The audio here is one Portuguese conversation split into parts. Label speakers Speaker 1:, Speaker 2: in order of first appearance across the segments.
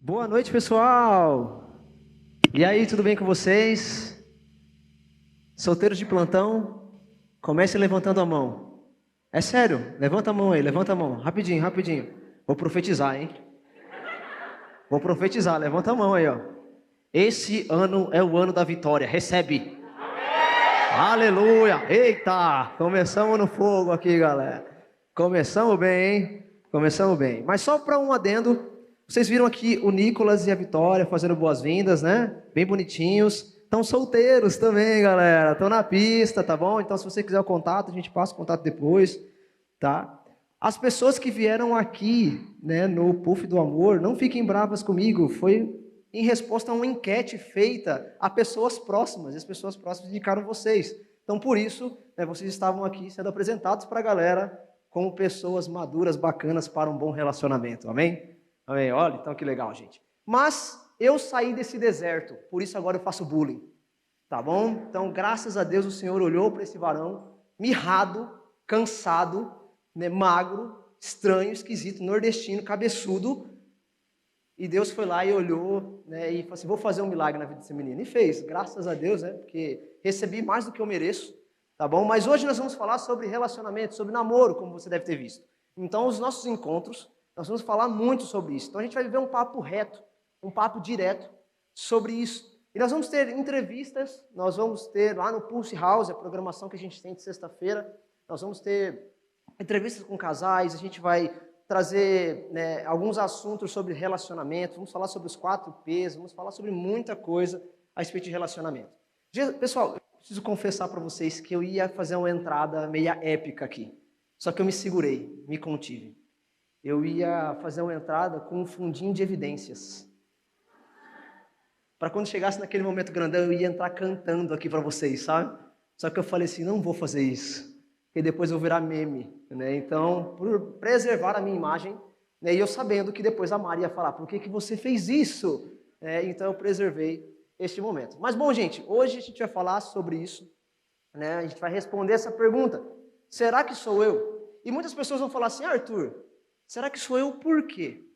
Speaker 1: Boa noite, pessoal! E aí, tudo bem com vocês? Solteiros de plantão? Comecem levantando a mão. É sério, levanta a mão aí, levanta a mão. Rapidinho, rapidinho. Vou profetizar, hein? Vou profetizar, levanta a mão aí, ó. Esse ano é o ano da vitória, recebe. Aleluia! Eita! Começamos no fogo aqui, galera. Começamos bem, hein? Começamos bem. Mas só para um adendo, vocês viram aqui o Nicolas e a Vitória fazendo boas-vindas, né? Bem bonitinhos. Estão solteiros também, galera. Estão na pista, tá bom? Então, se você quiser o contato, a gente passa o contato depois, tá? As pessoas que vieram aqui, né, no Puff do Amor, não fiquem bravas comigo. Foi em resposta a uma enquete feita a pessoas próximas. E as pessoas próximas indicaram vocês. Então, por isso, né, vocês estavam aqui sendo apresentados para a galera como pessoas maduras, bacanas para um bom relacionamento. Amém? Amém. Olha, então que legal, gente. Mas eu saí desse deserto, por isso agora eu faço bullying. Tá bom? Então, graças a Deus, o Senhor olhou para esse varão, mirrado, cansado, né, magro, estranho, esquisito, nordestino, cabeçudo. E Deus foi lá e olhou, né, e falou assim, vou fazer um milagre na vida desse menino. E fez, graças a Deus, né, porque recebi mais do que eu mereço, tá bom? Mas hoje nós vamos falar sobre relacionamento, sobre namoro, como você deve ter visto. Então, os nossos encontros, nós vamos falar muito sobre isso. Então, a gente vai viver um papo reto, um papo direto sobre isso. E nós vamos ter entrevistas, nós vamos ter lá no Pulse House, a programação que a gente tem de sexta-feira, nós vamos ter entrevistas com casais, a gente vai trazer, né, alguns assuntos sobre relacionamento, vamos falar sobre os 4 P's, vamos falar sobre muita coisa a respeito de relacionamento. Pessoal, eu preciso confessar para vocês que eu ia fazer uma entrada meia épica aqui, só que eu me segurei, me contive. Eu ia fazer uma entrada com um fundinho de evidências. Para quando chegasse naquele momento grandão, eu ia entrar cantando aqui para vocês, sabe? Só que eu falei assim, não vou fazer isso, porque depois eu vou virar meme, né? Então, por preservar a minha imagem, né? E eu sabendo que depois a Mari ia falar, por que você fez isso? Então eu preservei este momento. Mas bom, gente, hoje a gente vai falar sobre isso, né? A gente vai responder essa pergunta, será que sou eu? E muitas pessoas vão falar assim, Arthur, será que sou eu por quê?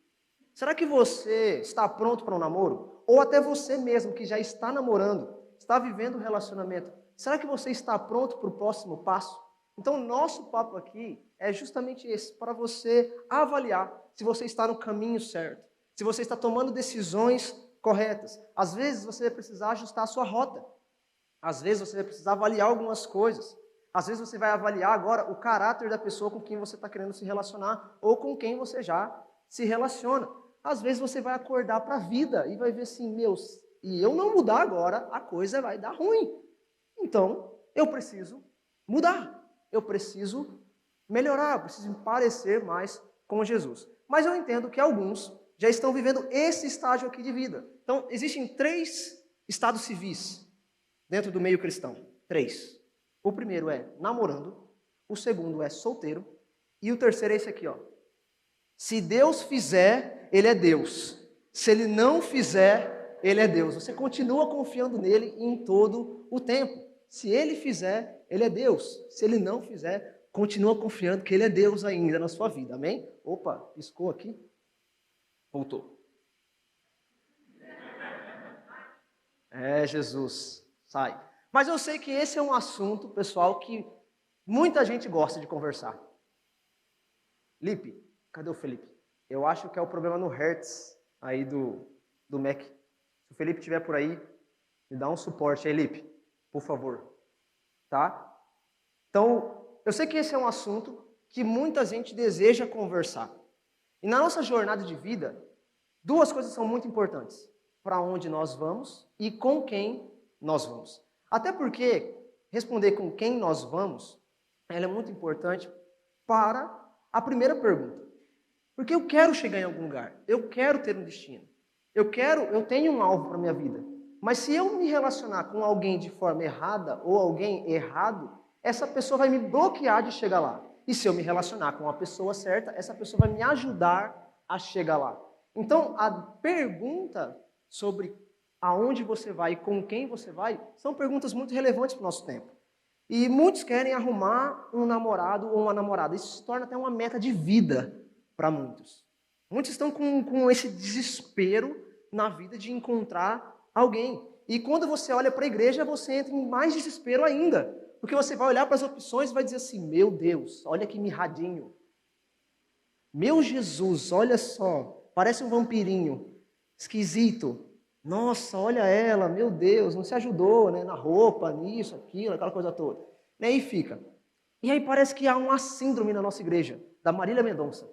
Speaker 1: Será que você está pronto para um namoro? Ou até você mesmo que já está namorando, está vivendo um relacionamento, será que você está pronto para o próximo passo? Então, nosso papo aqui é justamente esse, para você avaliar se você está no caminho certo, se você está tomando decisões corretas. Às vezes você vai precisar ajustar a sua rota, às vezes você vai precisar avaliar algumas coisas, às vezes você vai avaliar agora o caráter da pessoa com quem você está querendo se relacionar, ou com quem você já se relaciona. Às vezes você vai acordar para a vida e vai ver assim, e eu não mudar agora, a coisa vai dar ruim. Então, eu preciso mudar. Eu preciso melhorar, eu preciso me parecer mais com Jesus. Mas eu entendo que alguns já estão vivendo esse estágio aqui de vida. Então, existem 3 estados civis dentro do meio cristão. 3. O primeiro é namorando, o segundo é solteiro, e o terceiro é esse aqui, ó. Se Deus fizer, Ele é Deus. Se Ele não fizer, Ele é Deus. Você continua confiando nele em todo o tempo. Se Ele fizer, Ele é Deus. Se Ele não fizer, continua confiando que Ele é Deus ainda na sua vida. Amém? Opa, piscou aqui. Voltou. Jesus, sai. Mas eu sei que esse é um assunto, pessoal, que muita gente gosta de conversar. Lipe. Cadê o Felipe? Eu acho que é o problema no Hertz aí do Mac. Se o Felipe estiver por aí, me dá um suporte aí, Lipe, por favor. Tá? Então, eu sei que esse é um assunto que muita gente deseja conversar. E na nossa jornada de vida, 2 coisas são muito importantes. Para onde nós vamos e com quem nós vamos. Até porque responder com quem nós vamos, ela é muito importante para a primeira pergunta. Porque eu quero chegar em algum lugar, eu quero ter um destino, eu tenho um alvo para a minha vida. Mas se eu me relacionar com alguém de forma errada ou alguém errado, essa pessoa vai me bloquear de chegar lá. E se eu me relacionar com a pessoa certa, essa pessoa vai me ajudar a chegar lá. Então, a pergunta sobre aonde você vai e com quem você vai, são perguntas muito relevantes para o nosso tempo. E muitos querem arrumar um namorado ou uma namorada. Isso se torna até uma meta de vida para muitos. Muitos estão com esse desespero na vida de encontrar alguém. E quando você olha para a igreja, você entra em mais desespero ainda. Porque você vai olhar para as opções e vai dizer assim, meu Deus, olha que mirradinho. Meu Jesus, olha só, parece um vampirinho, esquisito. Nossa, olha ela, meu Deus, não se ajudou, né? Na roupa, nisso, aquilo, aquela coisa toda. E aí fica. E aí parece que há uma síndrome na nossa igreja, da Marília Mendonça.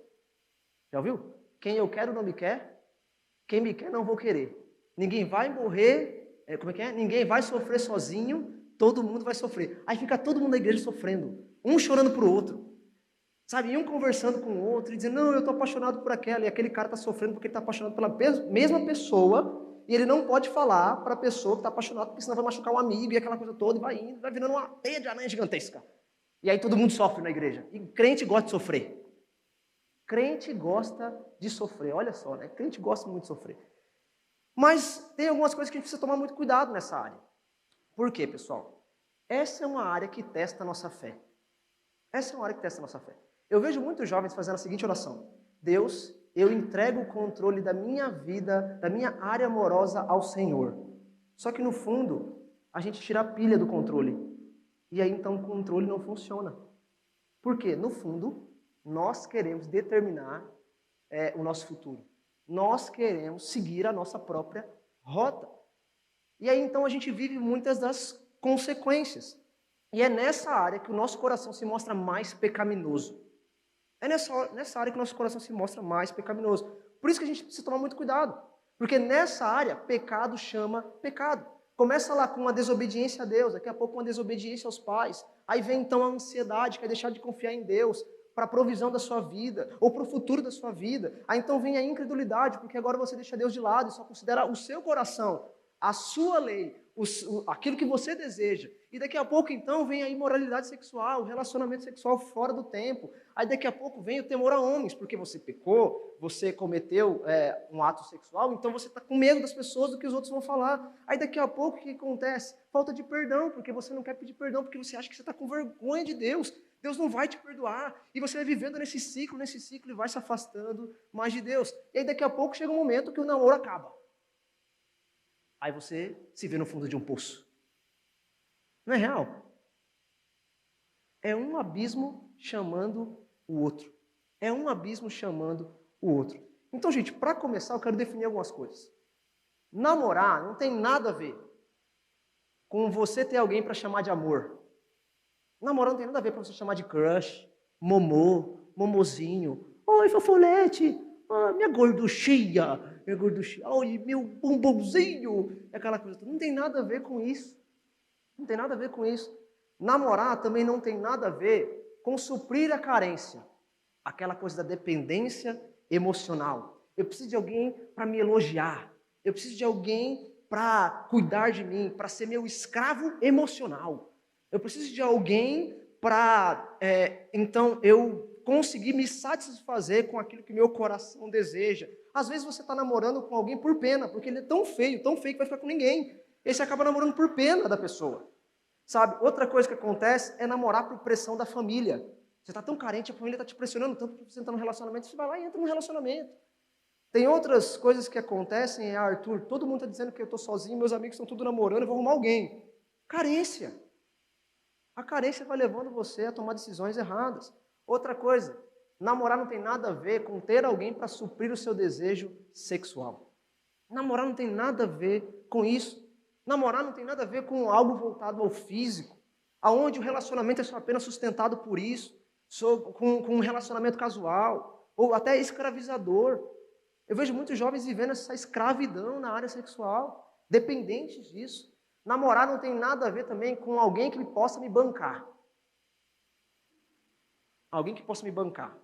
Speaker 1: Já ouviu? Quem eu quero não me quer, quem me quer não vou querer. Ninguém vai morrer, como é que é? Ninguém vai sofrer sozinho, todo mundo vai sofrer. Aí fica todo mundo na igreja sofrendo, um chorando pro outro. Sabe, um conversando com o outro e dizendo, não, eu estou apaixonado por aquela, e aquele cara está sofrendo porque ele está apaixonado pela mesma pessoa, e ele não pode falar para a pessoa que está apaixonado, porque senão vai machucar um amigo e aquela coisa toda, e vai indo, vai virando uma teia de aranha gigantesca. E aí todo mundo sofre na igreja. E crente gosta de sofrer. Crente gosta de sofrer, olha só, né? Crente gosta muito de sofrer. Mas tem algumas coisas que a gente precisa tomar muito cuidado nessa área. Por quê, pessoal? Essa é uma área que testa a nossa fé. Essa é uma área que testa a nossa fé. Eu vejo muitos jovens fazendo a seguinte oração: Deus, eu entrego o controle da minha vida, da minha área amorosa ao Senhor. Só que no fundo, a gente tira a pilha do controle. E aí então o controle não funciona. Por quê? No fundo, nós queremos determinar o nosso futuro. Nós queremos seguir a nossa própria rota. E aí então a gente vive muitas das consequências. E é nessa área que o nosso coração se mostra mais pecaminoso. É nessa área que o nosso coração se mostra mais pecaminoso. Por isso que a gente precisa tomar muito cuidado. Porque nessa área, pecado chama pecado. Começa lá com uma desobediência a Deus, daqui a pouco uma desobediência aos pais. Aí vem então a ansiedade, que é deixar de confiar em Deus para a provisão da sua vida, ou para o futuro da sua vida. Aí então vem a incredulidade, porque agora você deixa Deus de lado e só considera o seu coração, a sua lei, aquilo que você deseja. E daqui a pouco, então, vem a imoralidade sexual, o relacionamento sexual fora do tempo. Aí daqui a pouco vem o temor a homens, porque você pecou, você cometeu um ato sexual, então você está com medo das pessoas, do que os outros vão falar. Aí daqui a pouco, o que acontece? Falta de perdão, porque você não quer pedir perdão, porque você acha que você está com vergonha de Deus. Deus não vai te perdoar. E você vai vivendo nesse ciclo e vai se afastando mais de Deus. E aí daqui a pouco chega um momento que o namoro acaba. Aí você se vê no fundo de um poço. Não é real? É um abismo chamando o outro. É um abismo chamando o outro. Então, gente, para começar, eu quero definir algumas coisas. Namorar não tem nada a ver com você ter alguém para chamar de amor. Namorar não tem nada a ver para você chamar de crush, momô, momozinho. Oi, fofolete. Ah, minha gorduchinha. Minha gorduchinha. Oi, meu bombonzinho. Aquela coisa. Não tem nada a ver com isso. Não tem nada a ver com isso. Namorar também não tem nada a ver com suprir a carência. Aquela coisa da dependência emocional. Eu preciso de alguém para me elogiar. Eu preciso de alguém para cuidar de mim, para ser meu escravo emocional. Eu preciso de alguém para, então, eu conseguir me satisfazer com aquilo que meu coração deseja. Às vezes você está namorando com alguém por pena, porque ele é tão feio que vai ficar com ninguém. E você acaba namorando por pena da pessoa. Sabe, outra coisa que acontece é namorar por pressão da família. Você está tão carente, a família está te pressionando tanto para você entrar num relacionamento, você vai lá e entra num relacionamento. Tem outras coisas que acontecem, Arthur, todo mundo está dizendo que eu estou sozinho, meus amigos estão tudo namorando, eu vou arrumar alguém. Carência. A carência vai levando você a tomar decisões erradas. Outra coisa, namorar não tem nada a ver com ter alguém para suprir o seu desejo sexual. Namorar não tem nada a ver com isso. Namorar não tem nada a ver com algo voltado ao físico, aonde o relacionamento é só apenas sustentado por isso, com um relacionamento casual, ou até escravizador. Eu vejo muitos jovens vivendo essa escravidão na área sexual, dependentes disso. Namorar não tem nada a ver também com alguém que possa me bancar. Alguém que possa me bancar.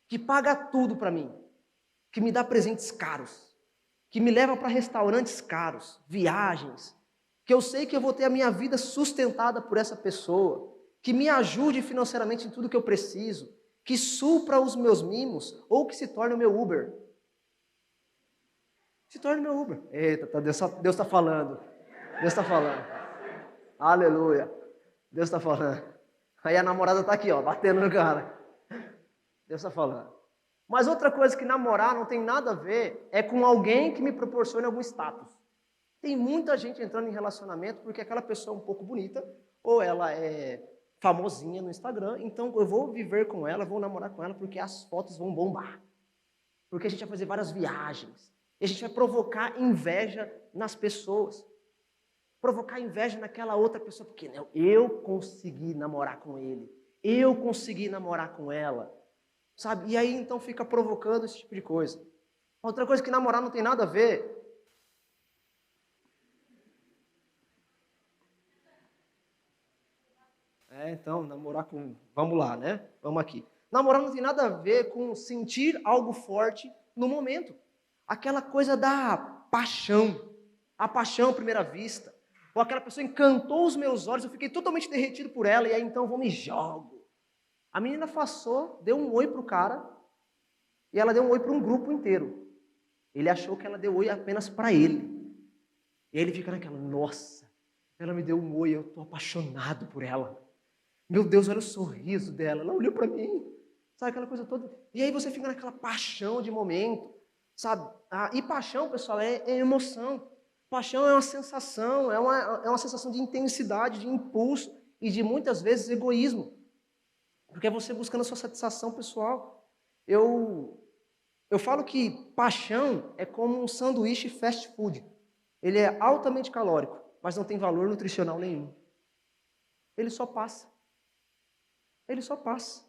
Speaker 1: Que paga tudo para mim. Que me dá presentes caros. Que me leva para restaurantes caros, viagens. Que eu sei que eu vou ter a minha vida sustentada por essa pessoa. Que me ajude financeiramente em tudo que eu preciso. Que supra os meus mimos ou que se torne o meu Uber. Se torne o meu Uber. Eita, Deus está falando. Deus está falando. Aleluia. Deus está falando. Aí a namorada está aqui, ó, batendo no cara. Deus está falando. Mas outra coisa que namorar não tem nada a ver é com alguém que me proporcione algum status. Tem muita gente entrando em relacionamento porque aquela pessoa é um pouco bonita, ou ela é famosinha no Instagram, então eu vou viver com ela, vou namorar com ela porque as fotos vão bombar. Porque a gente vai fazer várias viagens. E a gente vai provocar inveja nas pessoas. Provocar inveja naquela outra pessoa, porque né, eu consegui namorar com ele. Eu consegui namorar com ela. Sabe? E aí então fica provocando esse tipo de coisa. Outra coisa que namorar não tem nada a ver. Então, namorar com. Vamos lá, né? Vamos aqui. Namorar não tem nada a ver com sentir algo forte no momento. Aquela coisa da paixão. A paixão à primeira vista. Ou aquela pessoa encantou os meus olhos, eu fiquei totalmente derretido por ela, e aí então eu vou me jogo. A menina passou, deu um oi pro cara, e ela deu um oi para um grupo inteiro. Ele achou que ela deu oi apenas para ele. E aí ele fica naquela, nossa, ela me deu um oi, eu estou apaixonado por ela. Meu Deus, olha o sorriso dela, ela olhou para mim. Sabe aquela coisa toda? E aí você fica naquela paixão de momento, sabe? E paixão, pessoal, é emoção. Paixão é uma sensação, é uma sensação de intensidade, de impulso e de muitas vezes egoísmo. Porque é você buscando a sua satisfação pessoal. Eu falo que paixão é como um sanduíche fast food. Ele é altamente calórico, mas não tem valor nutricional nenhum. Ele só passa. Ele só passa.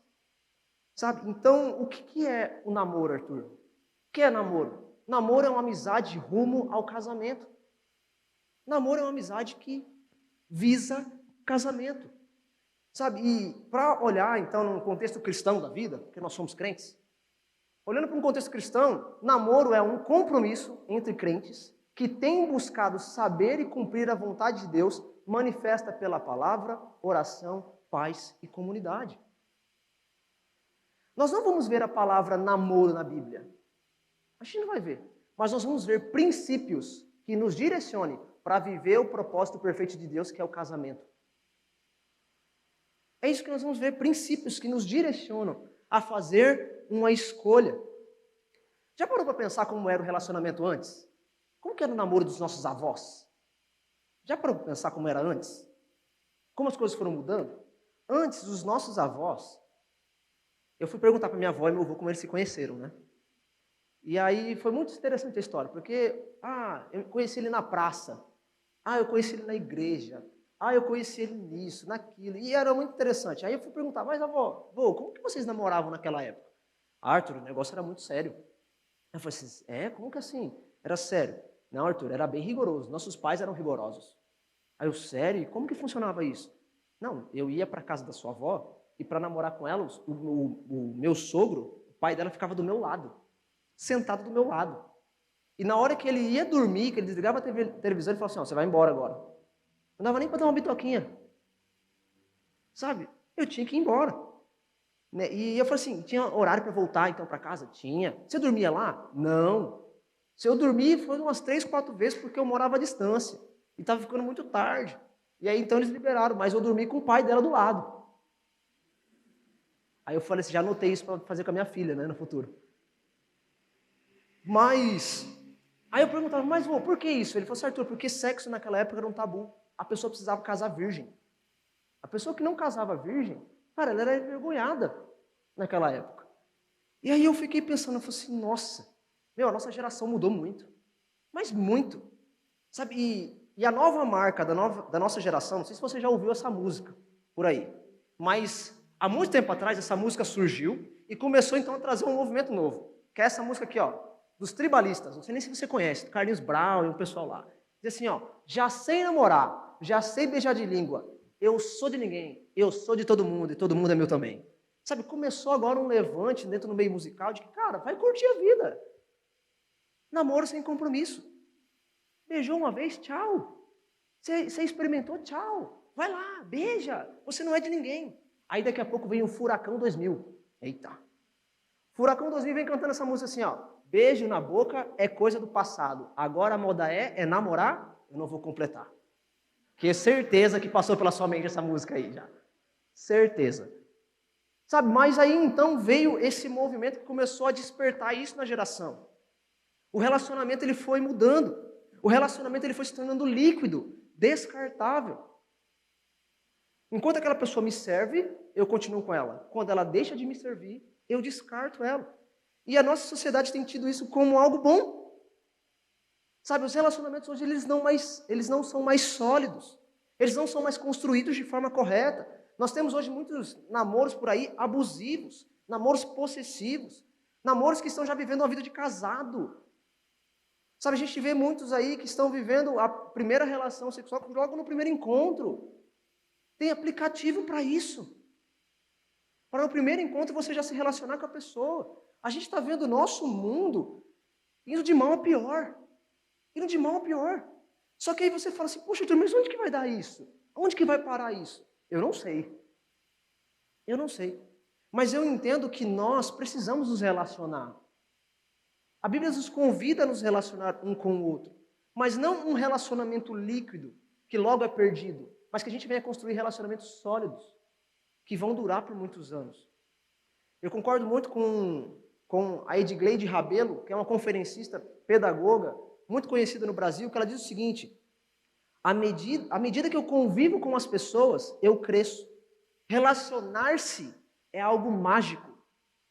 Speaker 1: Sabe? Então, o que é o namoro, Arthur? O que é namoro? Namoro é uma amizade rumo ao casamento. Namoro é uma amizade que visa casamento. Sabe? E para olhar, então, num contexto cristão da vida, porque nós somos crentes, olhando para um contexto cristão, namoro é um compromisso entre crentes que têm buscado saber e cumprir a vontade de Deus, manifesta pela palavra, oração, paz e comunidade. Nós não vamos ver a palavra namoro na Bíblia. A gente não vai ver. Mas nós vamos ver princípios que nos direcionem para viver o propósito perfeito de Deus, que é o casamento. É isso que nós vamos ver, princípios que nos direcionam a fazer uma escolha. Já parou para pensar como era o relacionamento antes? Como que era o namoro dos nossos avós? Já parou para pensar como era antes? Como as coisas foram mudando? Antes, os nossos avós, eu fui perguntar para minha avó e meu avô como eles se conheceram, né? E aí foi muito interessante a história, porque, eu conheci ele na praça, eu conheci ele na igreja, eu conheci ele nisso, naquilo, e era muito interessante. Aí eu fui perguntar, mas avó, como que vocês namoravam naquela época? Arthur, o negócio era muito sério. Eu falei assim, como que assim? Era sério. Não, Arthur, era bem rigoroso, nossos pais eram rigorosos. Aí eu, sério? Como que funcionava isso? Não, eu ia para casa da sua avó, e para namorar com ela, o meu sogro, o pai dela ficava do meu lado, sentado do meu lado. E na hora que ele ia dormir, que ele desligava a televisão, ele falava assim, você vai embora agora. Não dava nem para dar uma bitoquinha. Sabe? Eu tinha que ir embora. Né? E eu falei assim, tinha horário para voltar então para casa? Tinha. Você dormia lá? Não. Se eu dormi, foi umas 3, 4 vezes, porque eu morava à distância. E estava ficando muito tarde. E aí então eles liberaram, mas eu dormi com o pai dela do lado. Aí eu falei assim, já anotei isso para fazer com a minha filha, né, no futuro. Mas, aí eu perguntava, mas vô, por que isso? Ele falou assim, Arthur, porque sexo naquela época era um tabu. A pessoa precisava casar virgem. A pessoa que não casava virgem, cara, ela era envergonhada naquela época. E aí eu fiquei pensando, eu falei assim, nossa, a nossa geração mudou muito. Mas muito. Sabe, e a nova marca da nossa geração, não sei se você já ouviu essa música por aí, mas há muito tempo atrás essa música surgiu e começou então a trazer um movimento novo, que é essa música aqui, ó, dos tribalistas, não sei nem se você conhece, do Carlinhos Brown e o pessoal lá. Diz assim, ó, já sei namorar, já sei beijar de língua, eu sou de ninguém, eu sou de todo mundo e todo mundo é meu também. Sabe, começou agora um levante dentro do meio musical de que, cara, vai curtir a vida. Namoro sem compromisso. Beijou uma vez, tchau. Você experimentou, tchau. Vai lá, beija. Você não é de ninguém. Aí daqui a pouco vem o Furacão 2000. Eita. Furacão 2000 vem cantando essa música assim, ó. Beijo na boca é coisa do passado. Agora a moda é namorar? Eu não vou completar. Porque certeza que passou pela sua mente essa música aí já. Certeza. Sabe, mas aí então veio esse movimento que começou a despertar isso na geração. O relacionamento ele foi mudando. O relacionamento ele foi se tornando líquido, descartável. Enquanto aquela pessoa me serve, eu continuo com ela. Quando ela deixa de me servir, eu descarto ela. E a nossa sociedade tem tido isso como algo bom. Sabe, os relacionamentos hoje eles não são mais sólidos. Eles não são mais construídos de forma correta. Nós temos hoje muitos namoros por aí abusivos, namoros possessivos, namoros que estão já vivendo uma vida de casado. Sabe, a gente vê muitos aí que estão vivendo a primeira relação sexual logo no primeiro encontro. Tem aplicativo para isso. Para no primeiro encontro você já se relacionar com a pessoa. A gente está vendo o nosso mundo indo de mal a pior. Indo de mal a pior. Só que aí você fala assim, poxa, mas onde que vai dar isso? Onde que vai parar isso? Eu não sei. Eu não sei. Mas eu entendo que nós precisamos nos relacionar. A Bíblia nos convida a nos relacionar um com o outro. Mas não um relacionamento líquido, que logo é perdido. Mas que a gente venha construir relacionamentos sólidos, que vão durar por muitos anos. Eu concordo muito com a Edgleide Rabelo, que é uma conferencista, pedagoga, muito conhecida no Brasil, que ela diz o seguinte: à medida que eu convivo com as pessoas, eu cresço. Relacionar-se é algo mágico.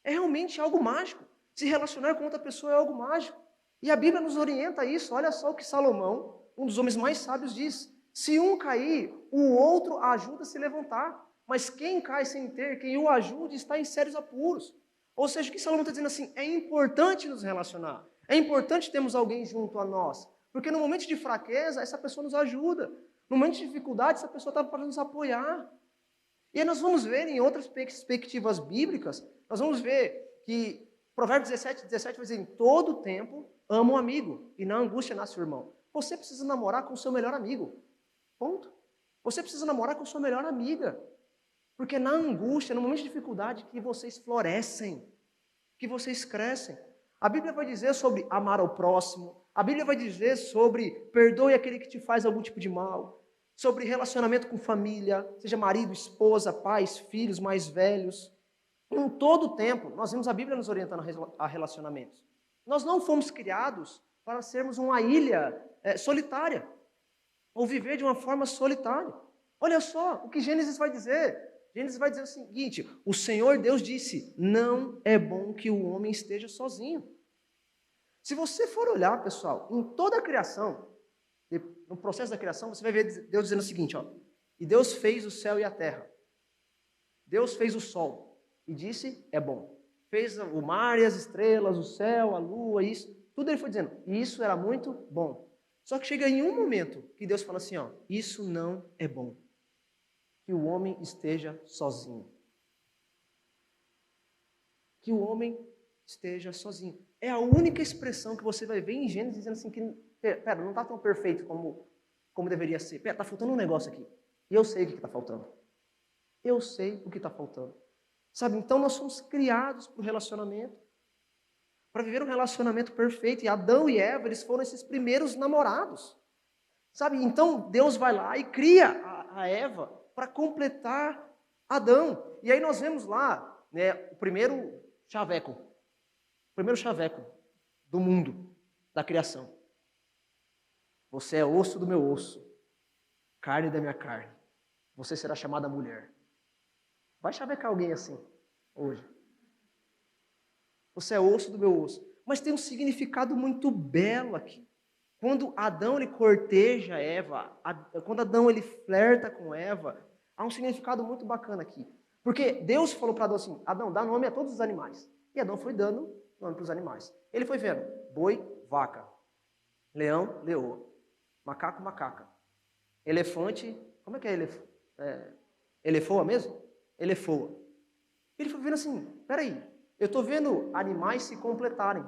Speaker 1: É realmente algo mágico. Se relacionar com outra pessoa é algo mágico. E a Bíblia nos orienta a isso. Olha só o que Salomão, um dos homens mais sábios, diz. Se um cair, o outro ajuda a se levantar. Mas quem cai sem ter, quem o ajude, está em sérios apuros. Ou seja, o que Salomão está dizendo assim, é importante nos relacionar. É importante termos alguém junto a nós. Porque no momento de fraqueza, essa pessoa nos ajuda. No momento de dificuldade, essa pessoa está para nos apoiar. E aí nós vamos ver em outras perspectivas bíblicas, nós vamos ver que Provérbios 17 vai dizer, em todo tempo, ama um amigo, e na angústia nasce o irmão. Você precisa namorar com o seu melhor amigo. Ponto. Você precisa namorar com a sua melhor amiga. Porque na angústia, no momento de dificuldade, que vocês florescem, que vocês crescem. A Bíblia vai dizer sobre amar ao próximo, a Bíblia vai dizer sobre perdoe aquele que te faz algum tipo de mal, sobre relacionamento com família, seja marido, esposa, pais, filhos mais velhos. Em todo o tempo, nós vemos a Bíblia nos orientando a relacionamentos. Nós não fomos criados para sermos uma ilha solitária, ou viver de uma forma solitária. Olha só o que Gênesis vai dizer. Gênesis vai dizer o seguinte, o Senhor Deus disse, não é bom que o homem esteja sozinho. Se você for olhar, pessoal, em toda a criação, no processo da criação, você vai ver Deus dizendo o seguinte, ó, e Deus fez o céu e a terra. Deus fez o sol e disse, é bom. Fez o mar e as estrelas, o céu, a lua, isso. Tudo ele foi dizendo, e isso era muito bom. Só que chega em um momento que Deus fala assim, ó, isso não é bom. Que o homem esteja sozinho. Que o homem esteja sozinho. É a única expressão que você vai ver em Gênesis dizendo assim que, pera, não está tão perfeito como deveria ser. Pera, está faltando um negócio aqui. E eu sei o que está faltando. Eu sei o que está faltando. Sabe, então nós somos criados para o relacionamento. Para viver um relacionamento perfeito. E Adão e Eva, eles foram esses primeiros namorados. Sabe, então Deus vai lá e cria a Eva para completar Adão. E aí nós vemos lá, né, o primeiro chaveco do mundo, da criação. Você é osso do meu osso, carne da minha carne. Você será chamada mulher. Vai chavecar alguém assim, hoje. Você é osso do meu osso. Mas tem um significado muito belo aqui. Quando Adão ele corteja Eva, quando Adão ele flerta com Eva, há um significado muito bacana aqui. Porque Deus falou para Adão assim, Adão, dá nome a todos os animais. E Adão foi dando nome para os animais. Ele foi vendo boi, vaca, leão, leoa, macaco, macaca, elefante, como é que é elefoa mesmo? Elefoa. Ele foi vendo assim, peraí, eu estou vendo animais se completarem.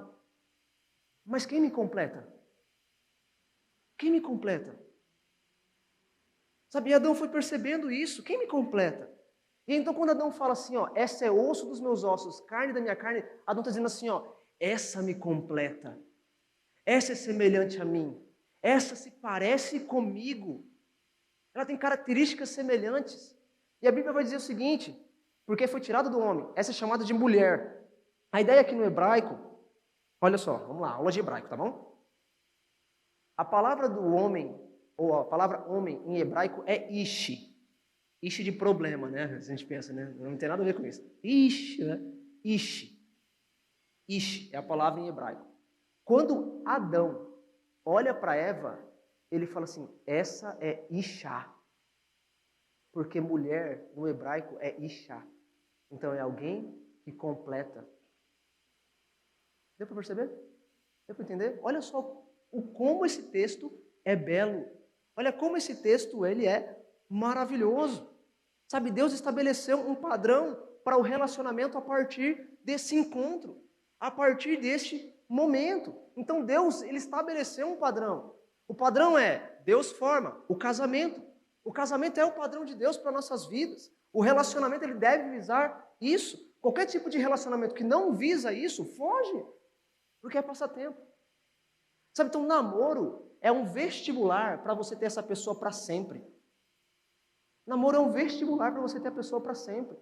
Speaker 1: Mas quem me completa? Quem me completa? Sabe, Adão foi percebendo isso. Quem me completa? E então quando Adão fala assim, ó, essa é osso dos meus ossos, carne da minha carne, Adão está dizendo assim, ó, essa me completa. Essa é semelhante a mim. Essa se parece comigo. Ela tem características semelhantes. E a Bíblia vai dizer o seguinte,
Speaker 2: porque foi tirado do homem. Essa é chamada de mulher. A ideia aqui no hebraico, olha só, vamos lá, aula de hebraico, tá bom? A palavra do homem, ou a palavra homem em hebraico é ishi. Ishi de problema, né? A gente pensa, né? Não tem nada a ver com isso. Ishi, né? Ishi. Ishi é a palavra em hebraico. Quando Adão olha para Eva, ele fala assim, essa é Ishá. Porque mulher, no hebraico, é Ishá. Então é alguém que completa. Deu para perceber? Deu para entender? Olha só como esse texto é belo. Olha como esse texto ele é maravilhoso. Sabe, Deus estabeleceu um padrão para o relacionamento a partir desse encontro, a partir deste momento. Então Deus ele estabeleceu um padrão. O padrão é Deus forma o casamento. O casamento é o padrão de Deus para nossas vidas. O relacionamento ele deve visar isso. Qualquer tipo de relacionamento que não visa isso, foge, porque é passatempo. Sabe, então namoro é um vestibular para você ter essa pessoa para sempre. Namoro é um vestibular para você ter a pessoa para sempre.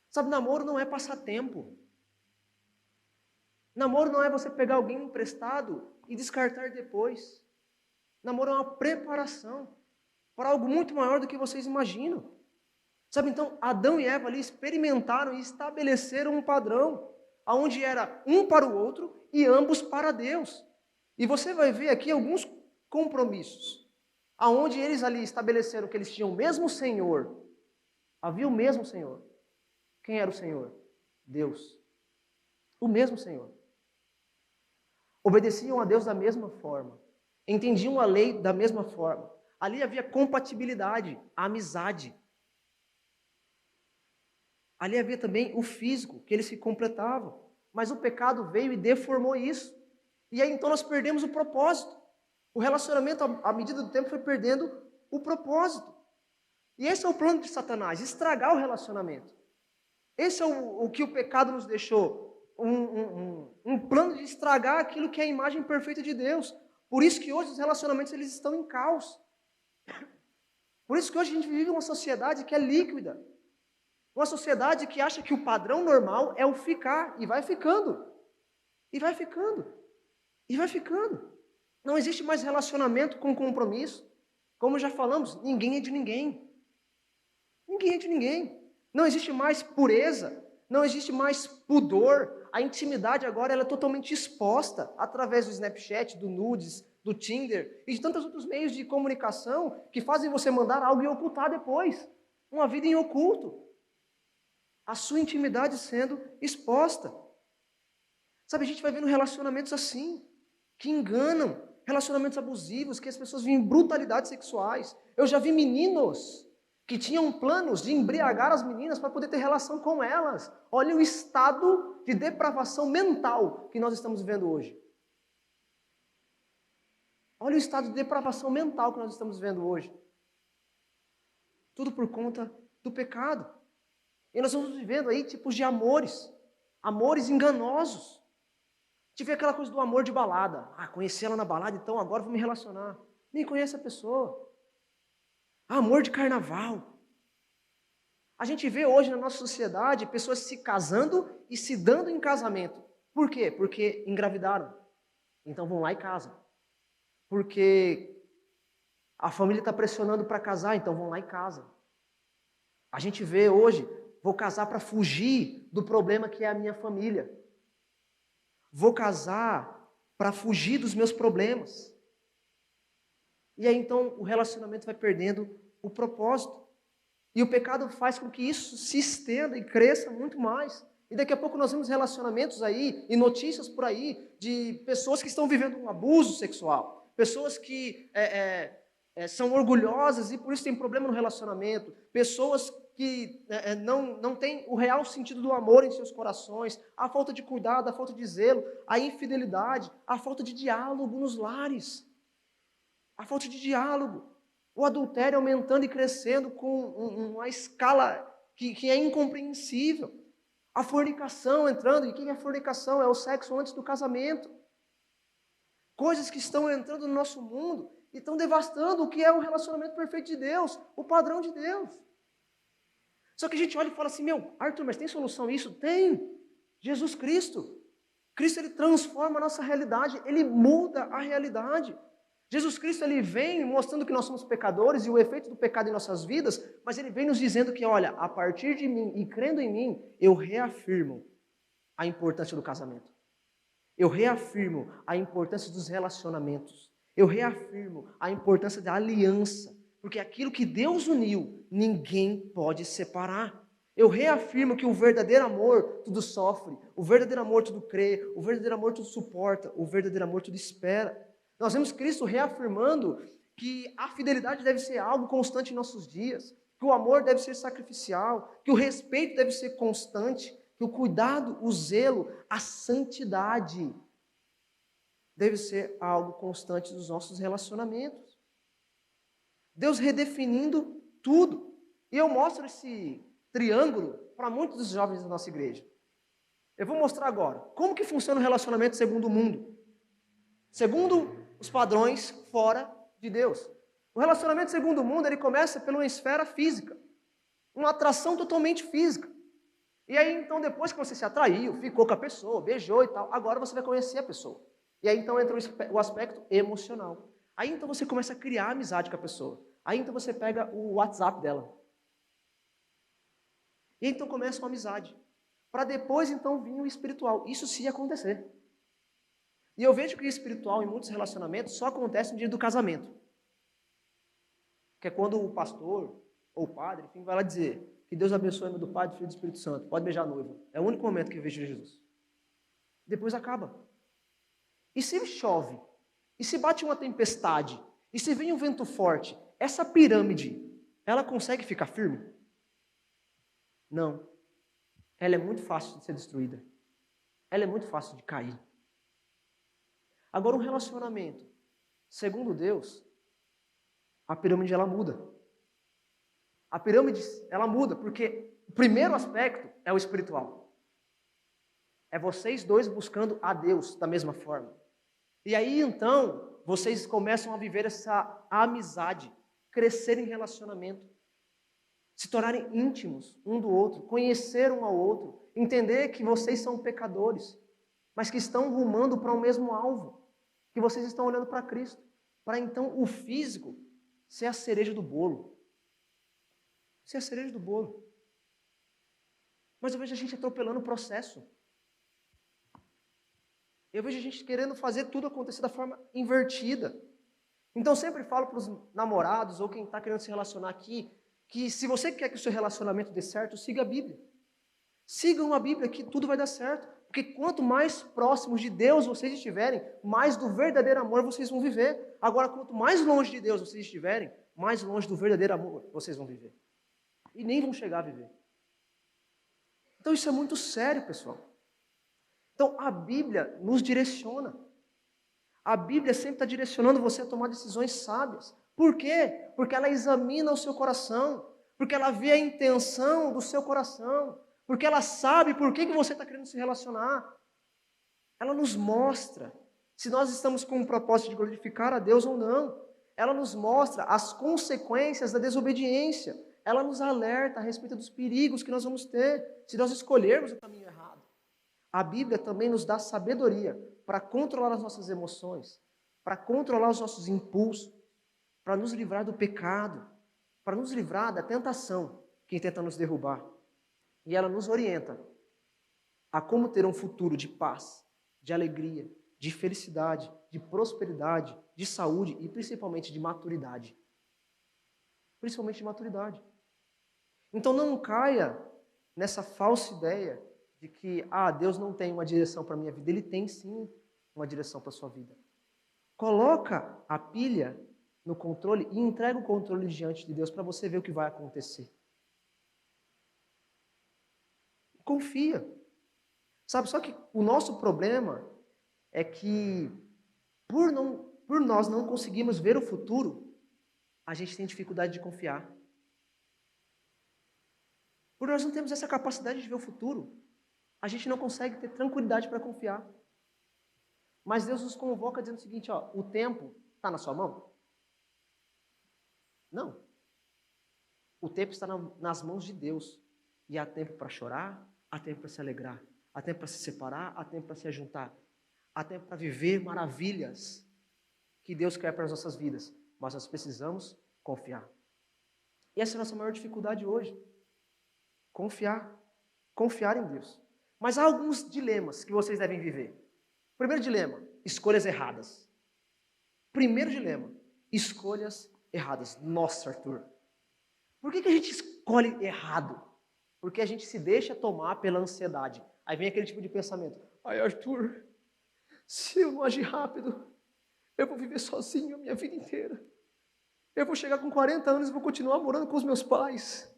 Speaker 2: Sabe, namoro não é passatempo. Namoro não é você pegar alguém emprestado e descartar depois. Namoro é uma preparação para algo muito maior do que vocês imaginam. Sabe, então, Adão e Eva ali experimentaram e estabeleceram um padrão, onde era um para o outro e ambos para Deus. E você vai ver aqui alguns compromissos, aonde eles ali estabeleceram que eles tinham o mesmo Senhor. Havia o mesmo Senhor. Quem era o Senhor? Deus. O mesmo Senhor. Obedeciam a Deus da mesma forma. Entendiam a lei da mesma forma. Ali havia compatibilidade, amizade. Ali havia também o físico, que eles se completavam. Mas o pecado veio e deformou isso. E aí então nós perdemos o propósito. O relacionamento, à medida do tempo, foi perdendo o propósito. E esse é o plano de Satanás, estragar o relacionamento. Esse é o que o pecado nos deixou. Um plano de estragar aquilo que é a imagem perfeita de Deus. Por isso que hoje os relacionamentos eles estão em caos. Por isso que hoje a gente vive uma sociedade que é líquida. Uma sociedade que acha que o padrão normal é o ficar. E vai ficando. E vai ficando. E vai ficando. Não existe mais relacionamento com compromisso. Como já falamos, ninguém é de ninguém. Ninguém é de ninguém. Não existe mais pureza. Não existe mais pudor. A intimidade agora ela é totalmente exposta através do Snapchat, do Nudes, do Tinder e de tantos outros meios de comunicação que fazem você mandar algo e ocultar depois. Uma vida em oculto. A sua intimidade sendo exposta. Sabe, a gente vai vendo relacionamentos assim, que enganam, relacionamentos abusivos, que as pessoas vivem brutalidades sexuais. Eu já vi meninos que tinham planos de embriagar as meninas para poder ter relação com elas. Olha o estado de depravação mental que nós estamos vivendo hoje. Olha o estado de depravação mental que nós estamos vivendo hoje. Tudo por conta do pecado. E nós estamos vivendo aí tipos de amores enganosos. Tive aquela coisa do amor de balada. Ah, conheci ela na balada, então agora vou me relacionar. Nem conhece a pessoa. Amor de carnaval. A gente vê hoje na nossa sociedade pessoas se casando e se dando em casamento. Por quê? Porque engravidaram. Então vão lá e casam. Porque a família está pressionando para casar, então vão lá e casam. A gente vê hoje, vou casar para fugir do problema que é a minha família. Vou casar para fugir dos meus problemas. E aí então o relacionamento vai perdendo o propósito. E o pecado faz com que isso se estenda e cresça muito mais. E daqui a pouco nós vemos relacionamentos aí e notícias por aí de pessoas que estão vivendo um abuso sexual. Pessoas que são orgulhosas e por isso tem problema no relacionamento. Pessoas que não têm o real sentido do amor em seus corações. A falta de cuidado, a falta de zelo, a infidelidade, a falta de diálogo nos lares. A falta de diálogo. O adultério aumentando e crescendo com uma escala que é incompreensível. A fornicação entrando. E o que é a fornicação? É o sexo antes do casamento. Coisas que estão entrando no nosso mundo e estão devastando o que é o relacionamento perfeito de Deus, o padrão de Deus. Só que a gente olha e fala assim, Arthur, mas tem solução isso? Tem! Jesus Cristo. Cristo, ele transforma a nossa realidade, ele muda a realidade. Jesus Cristo, ele vem mostrando que nós somos pecadores e o efeito do pecado em nossas vidas, mas ele vem nos dizendo que, olha, a partir de mim e crendo em mim, eu reafirmo a importância do casamento. Eu reafirmo a importância dos relacionamentos. Eu reafirmo a importância da aliança. Porque aquilo que Deus uniu, ninguém pode separar. Eu reafirmo que o verdadeiro amor tudo sofre, o verdadeiro amor tudo crê, o verdadeiro amor tudo suporta, o verdadeiro amor tudo espera. Nós vemos Cristo reafirmando que a fidelidade deve ser algo constante em nossos dias, que o amor deve ser sacrificial, que o respeito deve ser constante, que o cuidado, o zelo, a santidade deve ser algo constante dos nossos relacionamentos. Deus redefinindo tudo. E eu mostro esse triângulo para muitos dos jovens da nossa igreja. Eu vou mostrar agora como que funciona o relacionamento segundo o mundo. Segundo os padrões fora de Deus. O relacionamento segundo o mundo, ele começa pela esfera física. Uma atração totalmente física. E aí, então, depois que você se atraiu, ficou com a pessoa, beijou e tal, agora você vai conhecer a pessoa. E aí, então, entra o aspecto emocional. Aí, então, você começa a criar amizade com a pessoa. Aí, então, você pega o WhatsApp dela. E então começa uma amizade. Para depois, então, vir o espiritual. Isso se acontecer. E eu vejo que o espiritual, em muitos relacionamentos, só acontece no dia do casamento. Que é quando o pastor ou o padre, enfim, vai lá dizer que Deus abençoe o nome do Pai, do Filho e do Espírito Santo. Pode beijar a noiva. É o único momento que eu vejo Jesus. Depois acaba. E se chove? E se bate uma tempestade? E se vem um vento forte? Essa pirâmide, ela consegue ficar firme? Não. Ela é muito fácil de ser destruída. Ela é muito fácil de cair. Agora, um relacionamento, segundo Deus, a pirâmide ela muda. A pirâmide ela muda porque o primeiro aspecto é o espiritual. É vocês dois buscando a Deus da mesma forma. E aí, então, vocês começam a viver essa amizade, crescer em relacionamento, se tornarem íntimos um do outro, conhecer um ao outro, entender que vocês são pecadores, mas que estão rumando para o mesmo alvo, que vocês estão olhando para Cristo, para então o físico ser a cereja do bolo. Ser a cereja do bolo. Mas eu vejo a gente atropelando o processo. Eu vejo a gente querendo fazer tudo acontecer da forma invertida. Então, sempre falo para os namorados ou quem está querendo se relacionar aqui, que se você quer que o seu relacionamento dê certo, siga a Bíblia. Sigam a Bíblia que tudo vai dar certo. Porque quanto mais próximos de Deus vocês estiverem, mais do verdadeiro amor vocês vão viver. Agora, quanto mais longe de Deus vocês estiverem, mais longe do verdadeiro amor vocês vão viver. E nem vão chegar a viver. Então, isso é muito sério, pessoal. Então, a Bíblia nos direciona. A Bíblia sempre está direcionando você a tomar decisões sábias. Por quê? Porque ela examina o seu coração. Porque ela vê a intenção do seu coração. Porque ela sabe por que você está querendo se relacionar. Ela nos mostra se nós estamos com o propósito de glorificar a Deus ou não. Ela nos mostra as consequências da desobediência. Ela nos alerta a respeito dos perigos que nós vamos ter se nós escolhermos o caminho errado. A Bíblia também nos dá sabedoria para controlar as nossas emoções, para controlar os nossos impulsos, para nos livrar do pecado, para nos livrar da tentação que tenta nos derrubar. E ela nos orienta a como ter um futuro de paz, de alegria, de felicidade, de prosperidade, de saúde e principalmente de maturidade. Principalmente de maturidade. Então não caia nessa falsa ideia de que, Deus não tem uma direção para a minha vida. Ele tem sim uma direção para a sua vida. Coloca a pilha no controle e entrega o controle diante de Deus para você ver o que vai acontecer. Confia. Sabe, só que o nosso problema é que por nós não conseguirmos ver o futuro, a gente tem dificuldade de confiar. Por nós não temos essa capacidade de ver o futuro, a gente não consegue ter tranquilidade para confiar. Mas Deus nos convoca dizendo o seguinte, o tempo está na sua mão? Não. O tempo está nas mãos de Deus. E há tempo para chorar, há tempo para se alegrar, há tempo para se separar, há tempo para se ajuntar, há tempo para viver maravilhas que Deus quer para as nossas vidas. Mas nós precisamos confiar. E essa é a nossa maior dificuldade hoje. Confiar. Confiar em Deus. Mas há alguns dilemas que vocês devem viver. Primeiro dilema, escolhas erradas. Primeiro dilema, escolhas erradas. Nossa, Arthur. Por que a gente escolhe errado? Porque a gente se deixa tomar pela ansiedade. Aí vem aquele tipo de pensamento. Ai, Arthur, se eu não agir rápido, eu vou viver sozinho a minha vida inteira. Eu vou chegar com 40 anos e vou continuar morando com os meus pais.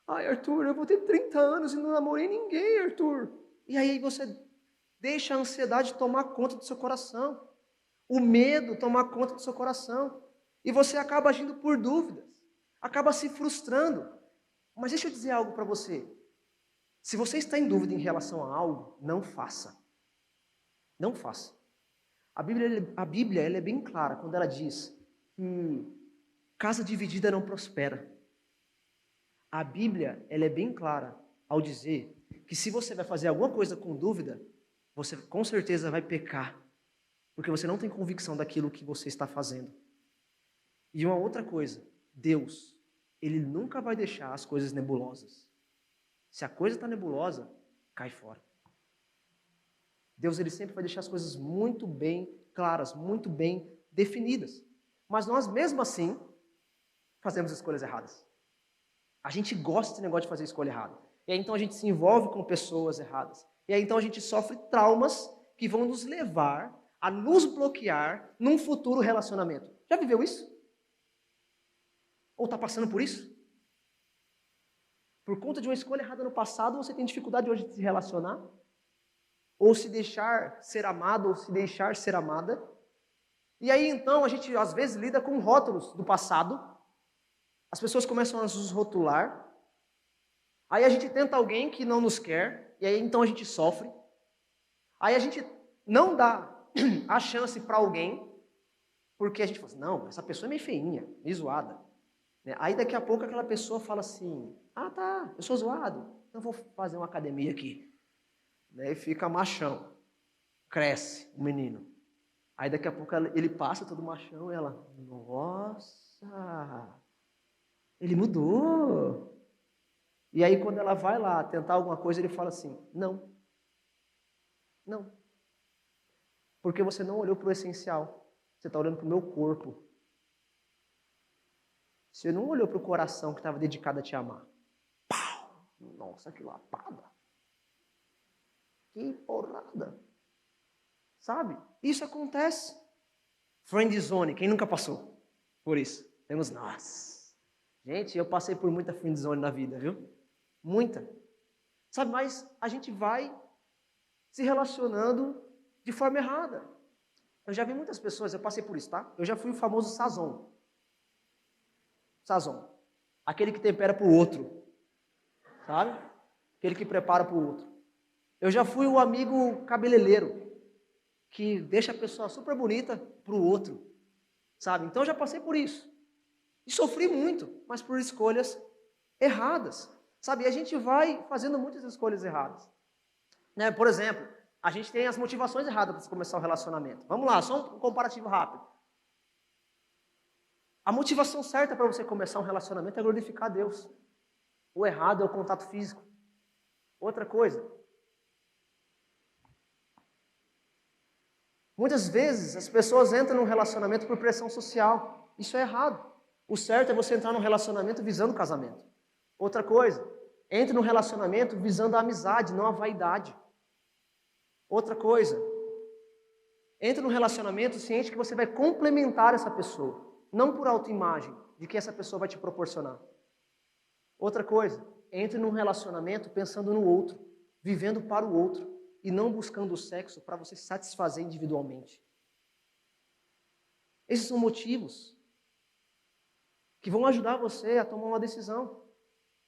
Speaker 2: Ai, Arthur, eu vou ter 30 anos e não namorei ninguém, Arthur. E aí você deixa a ansiedade tomar conta do seu coração. O medo tomar conta do seu coração. E você acaba agindo por dúvidas. Acaba se frustrando. Mas deixa eu dizer algo para você. Se você está em dúvida em relação a algo, não faça. Não faça. A Bíblia ela é bem clara quando ela diz que casa dividida não prospera. A Bíblia ela é bem clara ao dizer que se você vai fazer alguma coisa com dúvida, você com certeza vai pecar, porque você não tem convicção daquilo que você está fazendo. E uma outra coisa, Deus, Ele nunca vai deixar as coisas nebulosas. Se a coisa está nebulosa, cai fora. Deus, Ele sempre vai deixar as coisas muito bem claras, muito bem definidas. Mas nós, mesmo assim, fazemos escolhas erradas. A gente gosta desse negócio de fazer escolha errada. E aí então a gente se envolve com pessoas erradas. E aí então a gente sofre traumas que vão nos levar a nos bloquear num futuro relacionamento. Já viveu isso? Ou está passando por isso? Por conta de uma escolha errada no passado, você tem dificuldade hoje de se relacionar? Ou se deixar ser amado, ou se deixar ser amada? E aí então a gente às vezes lida com rótulos do passado. As pessoas começam a nos rotular. Aí a gente tenta alguém que não nos quer. E aí então a gente sofre. Aí a gente não dá a chance para alguém. Porque a gente fala assim, não, essa pessoa é meio feinha, meio zoada. Aí daqui a pouco aquela pessoa fala assim, ah tá, eu sou zoado, então vou fazer uma academia aqui. E fica machão. Cresce o menino. Aí daqui a pouco ele passa todo machão e ela, nossa, ele mudou. E aí quando ela vai lá tentar alguma coisa, ele fala assim, não. Não. Porque você não olhou para o essencial. Você está olhando para o meu corpo. Você não olhou para o coração que estava dedicado a te amar. Pau! Nossa, que lapada. Que porrada. Sabe? Isso acontece. Friend zone, quem nunca passou por isso? Temos nós. Gente, eu passei por muita friend zone na vida, viu? Muita. Sabe, mas a gente vai se relacionando de forma errada. Eu já vi muitas pessoas, eu passei por isso, tá? Eu já fui o famoso sazon. Sazon. Aquele que tempera para o outro. Sabe? Aquele que prepara para o outro. Eu já fui o amigo cabeleireiro. Que deixa a pessoa super bonita para o outro. Sabe? Então eu já passei por isso. E sofri muito, mas por escolhas erradas. Sabe? E a gente vai fazendo muitas escolhas erradas. Né? Por exemplo, a gente tem as motivações erradas para começar o relacionamento. Vamos lá, só um comparativo rápido. A motivação certa para você começar um relacionamento é glorificar a Deus. O errado é o contato físico. Outra coisa. Muitas vezes as pessoas entram num relacionamento por pressão social. Isso é errado. O certo é você entrar num relacionamento visando o casamento. Outra coisa. Entre num relacionamento visando a amizade, não a vaidade. Outra coisa. Entre num relacionamento ciente que você vai complementar essa pessoa. Não por autoimagem de que essa pessoa vai te proporcionar. Outra coisa, entre num relacionamento pensando no outro, vivendo para o outro e não buscando o sexo para você se satisfazer individualmente. Esses são motivos que vão ajudar você a tomar uma decisão,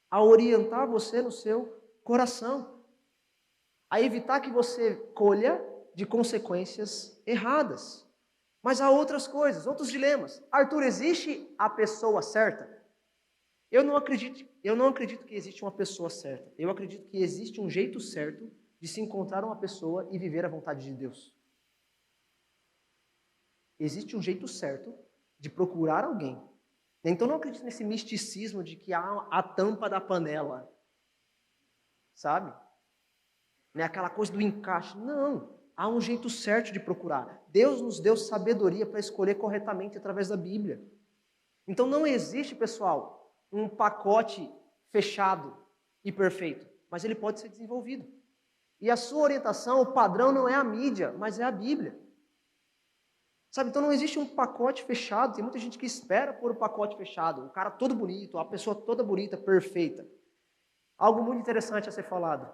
Speaker 2: a orientar você no seu coração, a evitar que você colha de consequências erradas. Mas há outras coisas, outros dilemas. Arthur, existe a pessoa certa? Eu não acredito que existe uma pessoa certa. Eu acredito que existe um jeito certo de se encontrar uma pessoa e viver a vontade de Deus. Existe um jeito certo de procurar alguém. Então não acredito nesse misticismo de que há a tampa da panela. Sabe? Não é aquela coisa do encaixe. Não. Há um jeito certo de procurar. Deus nos deu sabedoria para escolher corretamente através da Bíblia. Então não existe, pessoal, um pacote fechado e perfeito, mas ele pode ser desenvolvido. E a sua orientação, o padrão não é a mídia, mas é a Bíblia. Sabe, então não existe um pacote fechado. Tem muita gente que espera por um pacote fechado. O cara todo bonito, a pessoa toda bonita, perfeita. Algo muito interessante a ser falado.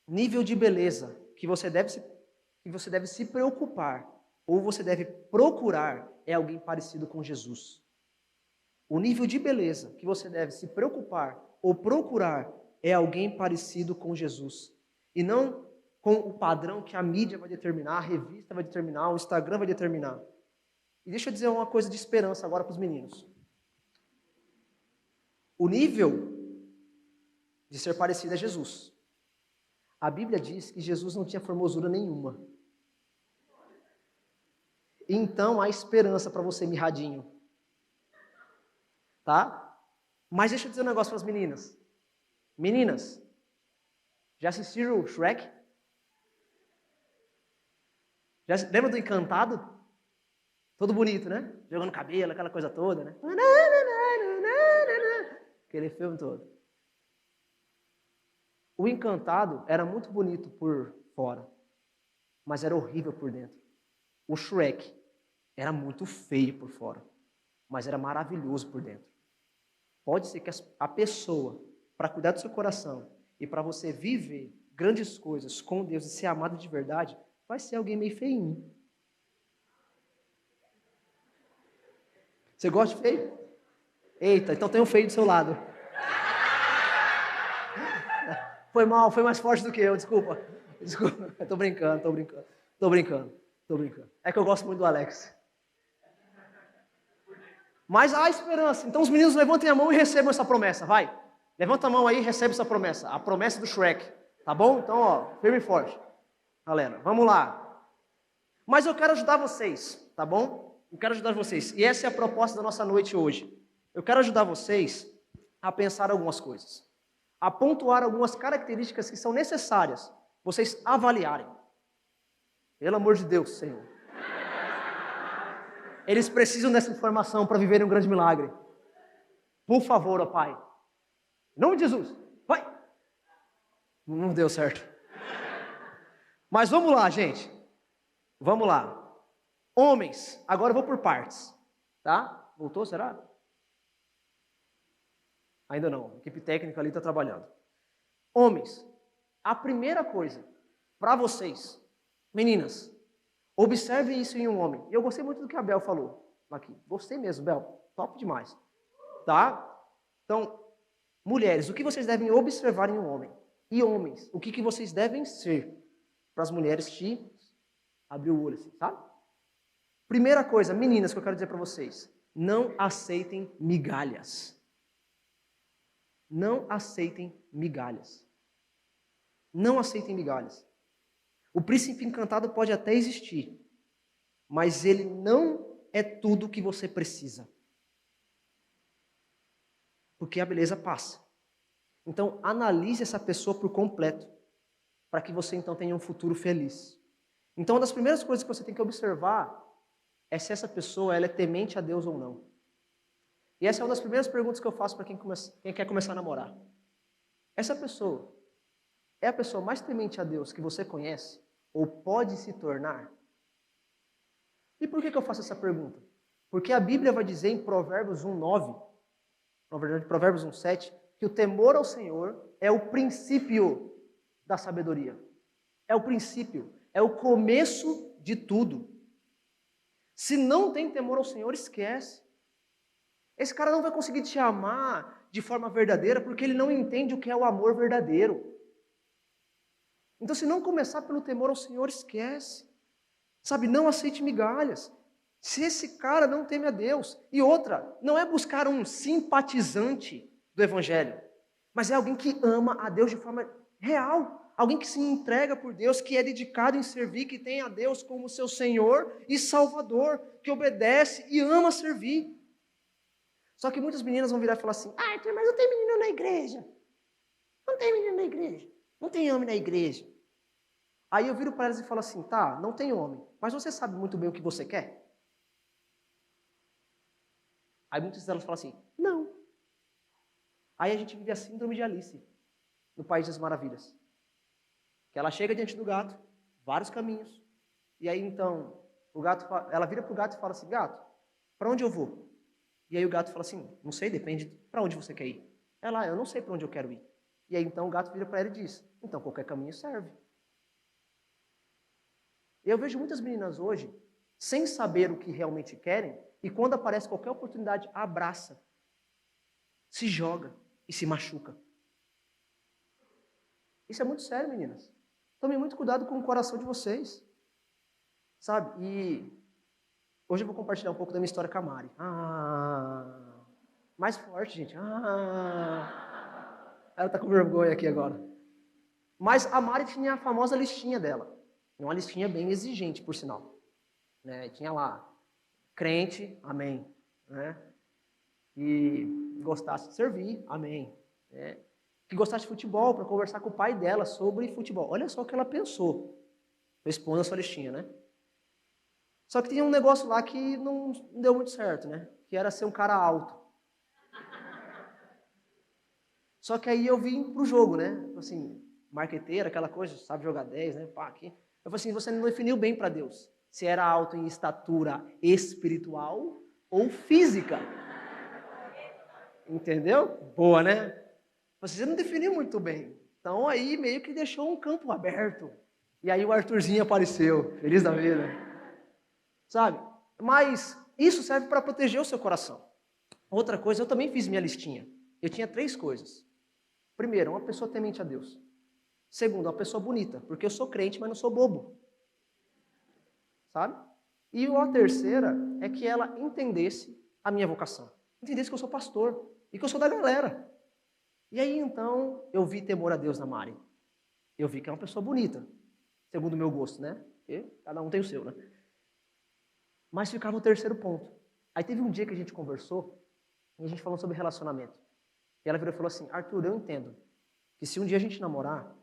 Speaker 2: Nível de beleza que você deve se preocupar ou você deve procurar é alguém parecido com Jesus. O nível de beleza que você deve se preocupar ou procurar é alguém parecido com Jesus. E não com o padrão que a mídia vai determinar, a revista vai determinar, o Instagram vai determinar. E deixa eu dizer uma coisa de esperança agora para os meninos. O nível de ser parecido é Jesus. A Bíblia diz que Jesus não tinha formosura nenhuma. Então há esperança para você, mirradinho. Tá? Mas deixa eu dizer um negócio para as meninas. Meninas, já assistiram o Shrek? Lembra do Encantado? Todo bonito, né? Jogando cabelo, aquela coisa toda, né? Aquele filme todo. O Encantado era muito bonito por fora, mas era horrível por dentro. O Shrek era muito feio por fora, mas era maravilhoso por dentro. Pode ser que a pessoa, para cuidar do seu coração e para você viver grandes coisas com Deus e ser amado de verdade, vai ser alguém meio feinho. Você gosta de feio? Eita, então tem um feio do seu lado. Foi mal, foi mais forte do que eu, desculpa. Desculpa, tô brincando. É que eu gosto muito do Alex. Mas há esperança. Então os meninos levantem a mão e recebam essa promessa, vai. Levanta a mão aí e recebe essa promessa. A promessa do Shrek, tá bom? Então, ó, firme e forte. Galera, vamos lá. Mas eu quero ajudar vocês, tá bom? Eu quero ajudar vocês. E essa é a proposta da nossa noite hoje. Eu quero ajudar vocês a pensar algumas coisas. A pontuar algumas características que são necessárias vocês avaliarem. Pelo amor de Deus, Senhor. Eles precisam dessa informação para viverem um grande milagre. Por favor, ó Pai. Em nome de Jesus. Vai. Não deu certo. Mas vamos lá, gente. Vamos lá. Homens, agora eu vou por partes. Tá? Voltou, será? Ainda não. A equipe técnica ali está trabalhando. Homens, a primeira coisa para vocês, meninas, observem isso em um homem. Eu gostei muito do que a Bel falou aqui. Gostei mesmo, Bel. Top demais. Tá? Então, mulheres, o que vocês devem observar em um homem? E homens, o que vocês devem ser para as mulheres te abrir o olho, assim, sabe? Primeira coisa, meninas, que eu quero dizer para vocês. Não aceitem migalhas. Não aceitem migalhas. Não aceitem migalhas. O príncipe encantado pode até existir, mas ele não é tudo o que você precisa. Porque a beleza passa. Então, analise essa pessoa por completo, para que você então tenha um futuro feliz. Então, uma das primeiras coisas que você tem que observar é se essa pessoa ela é temente a Deus ou não. E essa é uma das primeiras perguntas que eu faço para quem quer começar a namorar. Essa pessoa é a pessoa mais temente a Deus que você conhece ou pode se tornar? E por que eu faço essa pergunta? Porque a Bíblia vai dizer em Provérbios 1:9, na verdade Provérbios 1:7, que o temor ao Senhor é o princípio da sabedoria. É o princípio, é o começo de tudo. Se não tem temor ao Senhor, esquece. Esse cara não vai conseguir te amar de forma verdadeira porque ele não entende o que é o amor verdadeiro. Então, se não começar pelo temor ao Senhor, esquece. Sabe, não aceite migalhas. Se esse cara não teme a Deus. E outra, não é buscar um simpatizante. do Evangelho. Mas é alguém que ama a Deus de forma real. Alguém que se entrega por Deus, que é dedicado em servir, que tem a Deus como seu Senhor e Salvador, que obedece e ama servir. Só que muitas meninas vão virar e falar assim, Arthur, mas não tem menino na igreja. Não tem menino na igreja. Não tem homem na igreja. Aí eu viro para elas e falo assim, tá, não tem homem, mas você sabe muito bem o que você quer? Aí muitas delas falam assim, não. Aí a gente vive a síndrome de Alice, no País das Maravilhas. Que ela chega diante do gato, vários caminhos, e aí então, ela vira para o gato e fala assim, gato, para onde eu vou? E aí o gato fala assim, não sei, depende para onde você quer ir. Ela, eu não sei para onde eu quero ir. E aí então o gato vira para ela e diz, então qualquer caminho serve. Eu vejo muitas meninas hoje, sem saber o que realmente querem, e quando aparece qualquer oportunidade, abraça, se joga e se machuca. Isso é muito sério, meninas. Tomem muito cuidado com o coração de vocês. Sabe? E hoje eu vou compartilhar um pouco da minha história com a Mari. Mais forte, gente. Ela tá com vergonha aqui agora. Mas a Mari tinha a famosa listinha dela. Uma listinha bem exigente, por sinal. Né? Tinha lá, crente, amém. Né? E gostasse de servir, amém. Né? Que gostasse de futebol, para conversar com o pai dela sobre futebol. Olha só o que ela pensou. Responda a sua listinha, né? Só que tinha um negócio lá que não deu muito certo, né? Que era ser um cara alto. Só que aí eu vim pro jogo, né? Assim, marqueteira, aquela coisa, sabe jogar 10, né? Pá, aqui. Eu falei assim, você não definiu bem para Deus se era alto em estatura espiritual ou física. Entendeu? Boa, né? Você não definiu muito bem. Então aí meio que deixou um campo aberto. E aí o Arthurzinho apareceu, feliz da vida. Sabe? Mas isso serve para proteger o seu coração. Outra coisa, eu também fiz minha listinha. Eu tinha 3 coisas. Primeiro, uma pessoa temente a Deus. Segundo, uma pessoa bonita, porque eu sou crente, mas não sou bobo. Sabe? E a terceira é que ela entendesse a minha vocação. Entendesse que eu sou pastor e que eu sou da galera. E aí, então, eu vi temor a Deus na Mari. Eu vi que é uma pessoa bonita, segundo o meu gosto, né? Porque cada um tem o seu, né? Mas ficava o terceiro ponto. Aí teve um dia que a gente conversou, e a gente falou sobre relacionamento. E ela virou e falou assim, Arthur, eu entendo que se um dia a gente namorar,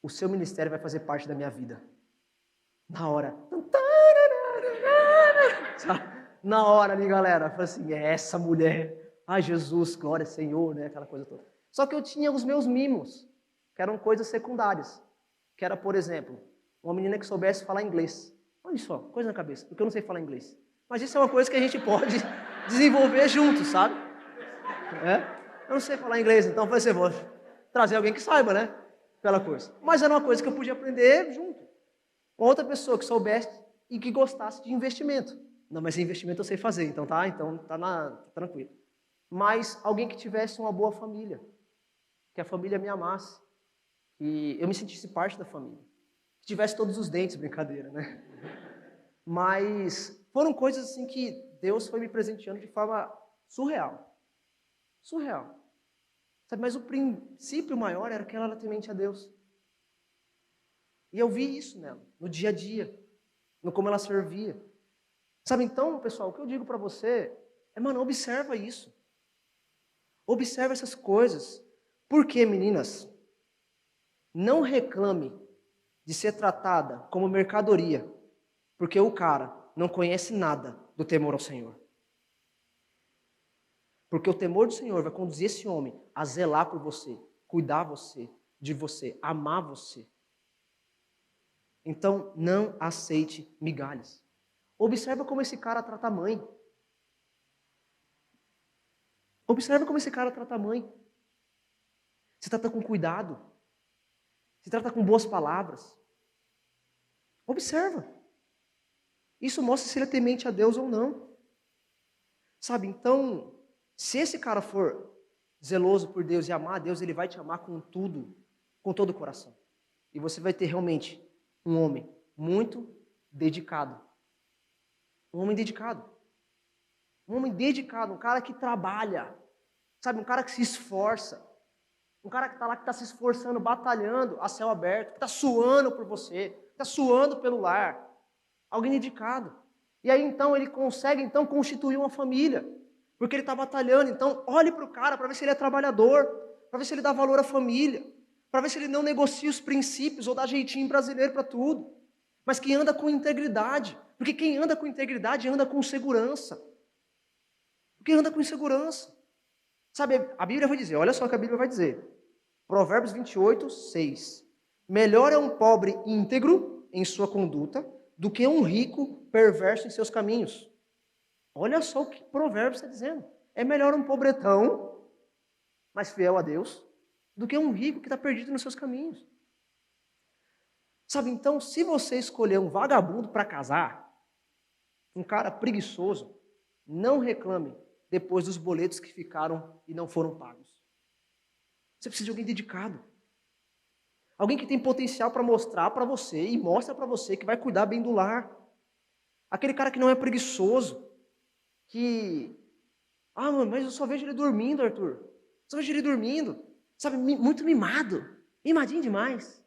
Speaker 2: o seu ministério vai fazer parte da minha vida. Na hora. Na hora ali, galera. Eu falei assim, é essa mulher. Ai, Jesus, glória, Senhor, né? Aquela coisa toda. Só que eu tinha os meus mimos, que eram coisas secundárias. Que era, por exemplo, uma menina que soubesse falar inglês. Olha só, coisa na cabeça, porque eu não sei falar inglês. Mas isso é uma coisa que a gente pode desenvolver juntos, sabe? Eu não sei falar inglês, então eu falei assim, vou trazer alguém que saiba, né? Aquela coisa. Mas era uma coisa que eu podia aprender junto. Outra pessoa que soubesse e que gostasse de investimento. Não, mas investimento eu sei fazer, então tá tranquilo. Mas alguém que tivesse uma boa família. Que a família me amasse. Que eu me sentisse parte da família. Que tivesse todos os dentes, brincadeira, né? Mas foram coisas assim que Deus foi me presenteando de forma surreal. Surreal. Sabe, mas o princípio maior era que ela era temente a Deus. E eu vi isso nela, no dia a dia, no como ela servia. Sabe, então, pessoal, o que eu digo para você é, mano, observa isso. Observa essas coisas. Por quê, meninas? Não reclame de ser tratada como mercadoria, porque o cara não conhece nada do temor ao Senhor. Porque o temor do Senhor vai conduzir esse homem a zelar por você, cuidar de você, amar você. Então, não aceite migalhas. Observa como esse cara trata a mãe. Observa como esse cara trata a mãe. Se trata com cuidado. Se trata com boas palavras. Observa. Isso mostra se ele é temente a Deus ou não. Sabe, então, se esse cara for zeloso por Deus e amar a Deus, ele vai te amar com tudo, com todo o coração. E você vai ter realmente um homem muito dedicado. Um homem dedicado. Um homem dedicado, um cara que trabalha. Sabe, um cara que se esforça. Um cara que está lá, que está se esforçando, batalhando a céu aberto, que está suando por você, que está suando pelo lar. Alguém dedicado. E aí, então, ele consegue, então, constituir uma família. Porque ele está batalhando. Então, olhe para o cara para ver se ele é trabalhador, para ver se ele dá valor à família, para ver se ele não negocia os princípios ou dá jeitinho brasileiro para tudo. Mas que anda com integridade. Porque quem anda com integridade anda com segurança. Porque anda com insegurança. Sabe, a Bíblia vai dizer, olha só o que a Bíblia vai dizer. Provérbios 28, 6. Melhor é um pobre íntegro em sua conduta do que um rico perverso em seus caminhos. Olha só o que Provérbios está dizendo. É melhor um pobretão, mas fiel a Deus, do que um rico que está perdido nos seus caminhos. Sabe, então, se você escolher um vagabundo para casar, um cara preguiçoso, não reclame depois dos boletos que ficaram e não foram pagos. Você precisa de alguém dedicado. Alguém que tem potencial para mostrar para você e mostra para você que vai cuidar bem do lar. Aquele cara que não é preguiçoso, que... Ah, mano, mas eu só vejo ele dormindo, Arthur. Só vejo ele dormindo. Sabe, muito mimado. Mimadinho demais.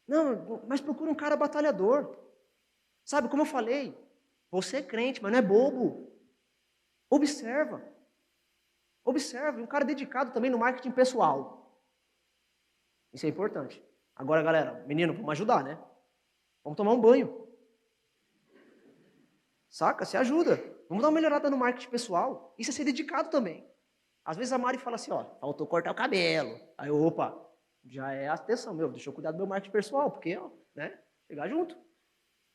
Speaker 2: Não, mas procura um cara batalhador. Sabe, como eu falei, você é crente, mas não é bobo. Observa. Observe, um cara dedicado também no marketing pessoal. Isso é importante. Agora, galera, menino, vamos ajudar, né? Vamos tomar um banho. Saca? Se ajuda. Vamos dar uma melhorada no marketing pessoal. Isso é ser dedicado também. Às vezes a Mari fala assim, ó, faltou cortar o cabelo. Aí, opa, já é atenção, meu, deixa eu cuidar do meu marketing pessoal, porque, ó, né, chegar junto.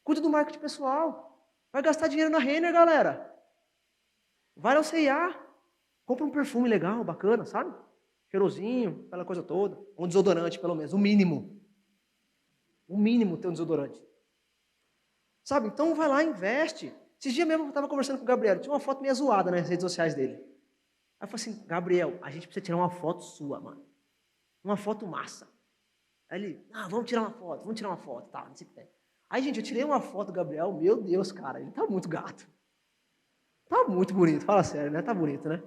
Speaker 2: Cuida do marketing pessoal. Vai gastar dinheiro na Renner, galera. Vai ao C&A. Compra um perfume legal, bacana, sabe? Cheirosinho, aquela coisa toda. Um desodorante, pelo menos, o mínimo. O mínimo ter um desodorante. Sabe? Então vai lá, investe. Esses dias mesmo eu estava conversando com o Gabriel, tinha uma foto meio zoada nas redes sociais dele. Aí eu falei assim, Gabriel, a gente precisa tirar uma foto sua, mano. Uma foto massa. Aí ele, vamos tirar uma foto, tá, não sei o que tem. Aí, gente, eu tirei uma foto do Gabriel, meu Deus, cara, ele tá muito gato. Tá muito bonito, fala sério, né? Tá bonito, né?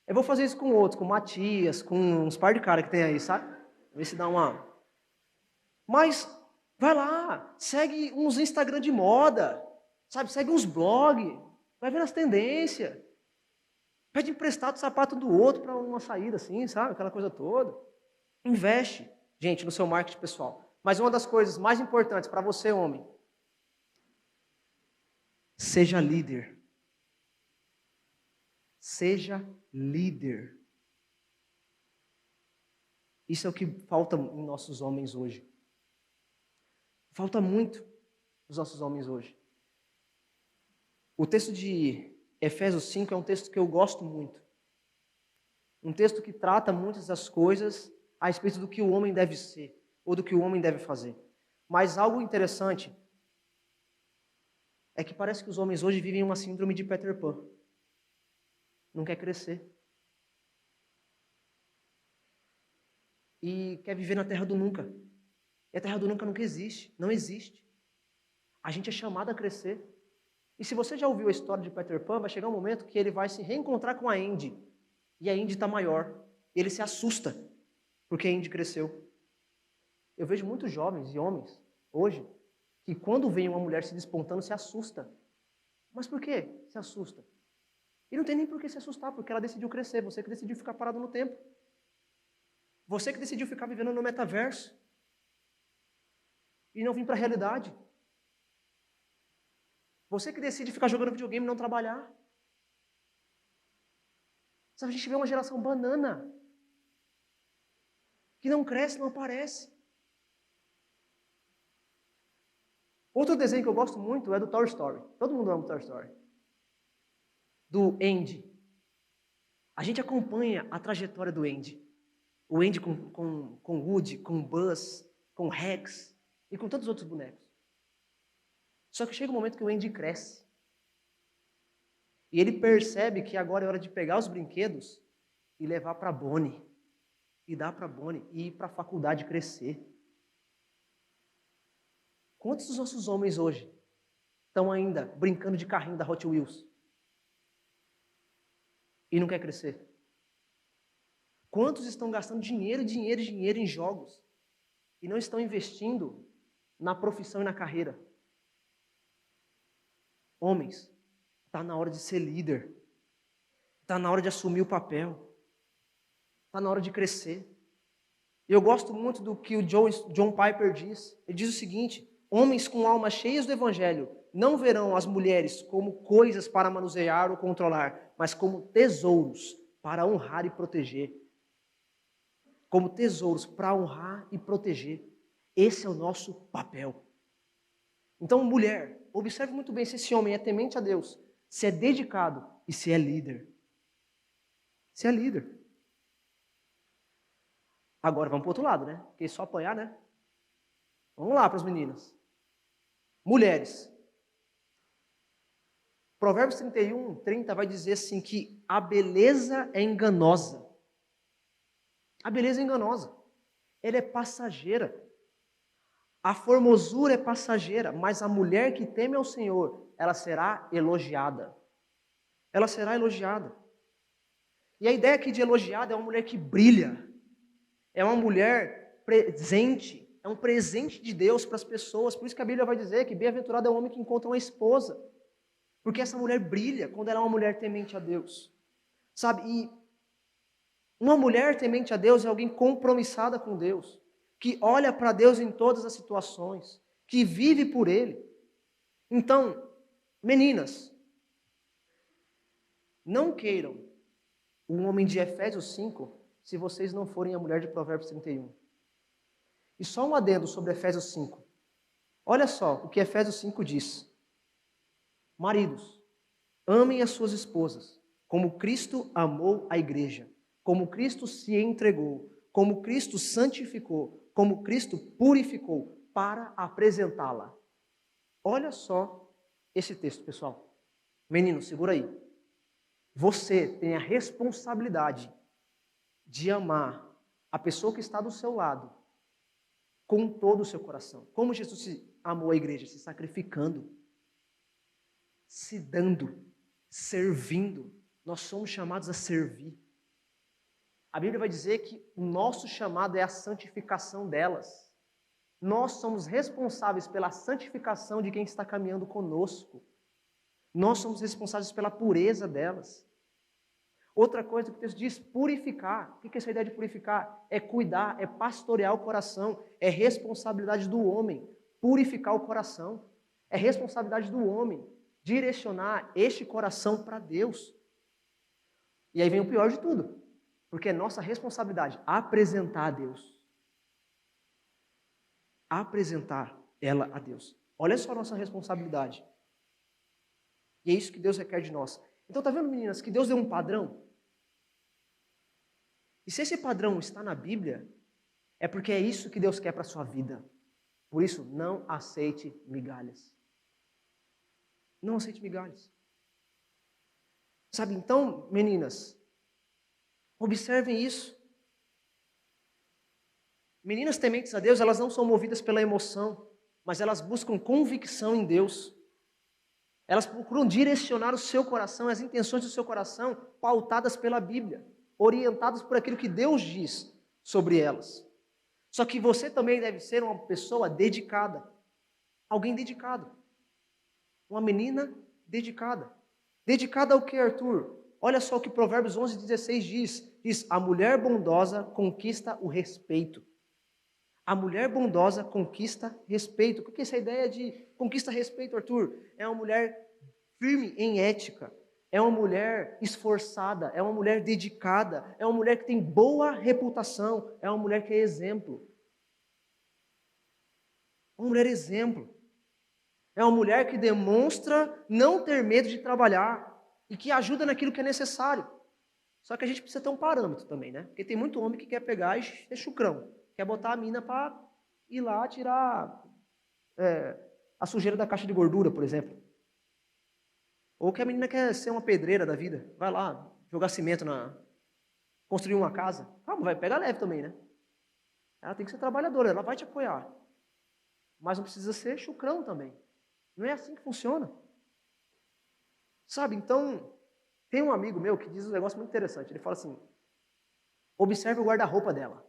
Speaker 2: Eu vou fazer isso com outros, com o Matias, com uns par de cara que tem aí, sabe? Ver se dá uma... Mas, vai lá, segue uns Instagram de moda, sabe? Segue uns blogs, vai vendo as tendências. Pede emprestado o sapato do outro para uma saída assim, sabe? Aquela coisa toda. Investe, gente, no seu marketing pessoal. Mas uma das coisas mais importantes para você, homem, seja líder. Seja líder. Isso é o que falta em nossos homens hoje. Falta muito nos nossos homens hoje. O texto de Efésios 5 é um texto que eu gosto muito. Um texto que trata muitas das coisas a respeito do que o homem deve ser, ou do que o homem deve fazer. Mas algo interessante é que parece que os homens hoje vivem uma síndrome de Peter Pan. Não quer crescer. E quer viver na terra do nunca. E a terra do nunca existe. Não existe. A gente é chamado a crescer. E se você já ouviu a história de Peter Pan, vai chegar um momento que ele vai se reencontrar com a Andy. E a Andy está maior. E ele se assusta, porque a Andy cresceu. Eu vejo muitos jovens e homens, hoje, que quando vem uma mulher se despontando, se assusta. Mas por quê? Se assusta. E não tem nem por que se assustar, porque ela decidiu crescer. Você que decidiu ficar parado no tempo. Você que decidiu ficar vivendo no metaverso. E não vir para a realidade. Você que decide ficar jogando videogame e não trabalhar. Sabe, a gente vê uma geração banana. Que não cresce, não aparece. Outro desenho que eu gosto muito é do Toy Story. Todo mundo ama o Toy Story. Do Andy. A gente acompanha a trajetória do Andy. O Andy com Woody, com Buzz, com Rex e com todos os outros bonecos. Só que chega um momento que o Andy cresce. E ele percebe que agora é hora de pegar os brinquedos e levar para a Bonnie. E dar para a Bonnie e ir para a faculdade crescer. Quantos dos nossos homens hoje estão ainda brincando de carrinho da Hot Wheels? E não quer crescer? Quantos estão gastando dinheiro, dinheiro, dinheiro em jogos e não estão investindo na profissão e na carreira? Homens, está na hora de ser líder. Está na hora de assumir o papel. Está na hora de crescer. Eu gosto muito do que o John Piper diz. Ele diz o seguinte: homens com almas cheias do evangelho não verão as mulheres como coisas para manusear ou controlar, mas como tesouros para honrar e proteger. Como tesouros para honrar e proteger. Esse é o nosso papel. Então, mulher, observe muito bem se esse homem é temente a Deus, se é dedicado e se é líder. Se é líder. Agora vamos para o outro lado, né? Porque só apanhar, né? Vamos lá para as meninas. Mulheres. Provérbios 31, 30 vai dizer assim que a beleza é enganosa. A beleza é enganosa. Ela é passageira. A formosura é passageira, mas a mulher que teme ao Senhor, ela será elogiada. Ela será elogiada. E a ideia aqui de elogiada é uma mulher que brilha. É uma mulher presente. É um presente de Deus para as pessoas. Por isso que a Bíblia vai dizer que bem-aventurado é o homem que encontra uma esposa. Porque essa mulher brilha quando ela é uma mulher temente a Deus. Sabe? E uma mulher temente a Deus é alguém compromissada com Deus. Que olha para Deus em todas as situações. Que vive por Ele. Então, meninas, não queiram o homem de Efésios 5 se vocês não forem a mulher de Provérbios 31. E só um adendo sobre Efésios 5. Olha só o que Efésios 5 diz. Maridos, amem as suas esposas, como Cristo amou a igreja, como Cristo se entregou, como Cristo santificou, como Cristo purificou, para apresentá-la. Olha só esse texto, pessoal. Menino, segura aí. Você tem a responsabilidade de amar a pessoa que está do seu lado com todo o seu coração. Como Jesus amou a igreja? Se sacrificando, se dando, servindo. Nós somos chamados a servir. A Bíblia vai dizer que o nosso chamado é a santificação delas. Nós somos responsáveis pela santificação de quem está caminhando conosco. Nós somos responsáveis pela pureza delas. Outra coisa que o texto diz, purificar. O que é essa ideia de purificar? É cuidar, é pastorear o coração, é responsabilidade do homem purificar o coração. É responsabilidade do homem direcionar este coração para Deus. E aí vem o pior de tudo, porque é nossa responsabilidade apresentar a Deus. Apresentar ela a Deus. Olha só a nossa responsabilidade. E é isso que Deus requer de nós. Então, tá vendo, meninas, que Deus deu um padrão? E se esse padrão está na Bíblia, é porque é isso que Deus quer para a sua vida. Por isso, não aceite migalhas. Não aceite migalhas. Sabe, então, meninas, observem isso. Meninas tementes a Deus, elas não são movidas pela emoção, mas elas buscam convicção em Deus. Elas procuram direcionar o seu coração, as intenções do seu coração, pautadas pela Bíblia, orientadas por aquilo que Deus diz sobre elas. Só que você também deve ser uma pessoa dedicada, alguém dedicado, uma menina dedicada. Dedicada ao que, Arthur? Olha só o que Provérbios 11:16 diz, a mulher bondosa conquista o respeito. A mulher bondosa conquista respeito. O que é essa ideia de conquista respeito, Arthur? É uma mulher firme em ética. É uma mulher esforçada. É uma mulher dedicada. É uma mulher que tem boa reputação. É uma mulher que é exemplo. Uma mulher exemplo. É uma mulher que demonstra não ter medo de trabalhar e que ajuda naquilo que é necessário. Só que a gente precisa ter um parâmetro também, né? Porque tem muito homem que quer pegar e ser chucrão. Quer botar a mina para ir lá tirar a sujeira da caixa de gordura, por exemplo. Ou que a menina quer ser uma pedreira da vida. Vai lá jogar cimento construir uma casa. Calma, vai pegar leve também, né? Ela tem que ser trabalhadora, ela vai te apoiar. Mas não precisa ser chucrão também. Não é assim que funciona. Sabe, então, tem um amigo meu que diz um negócio muito interessante. Ele fala assim, Observe o guarda-roupa dela.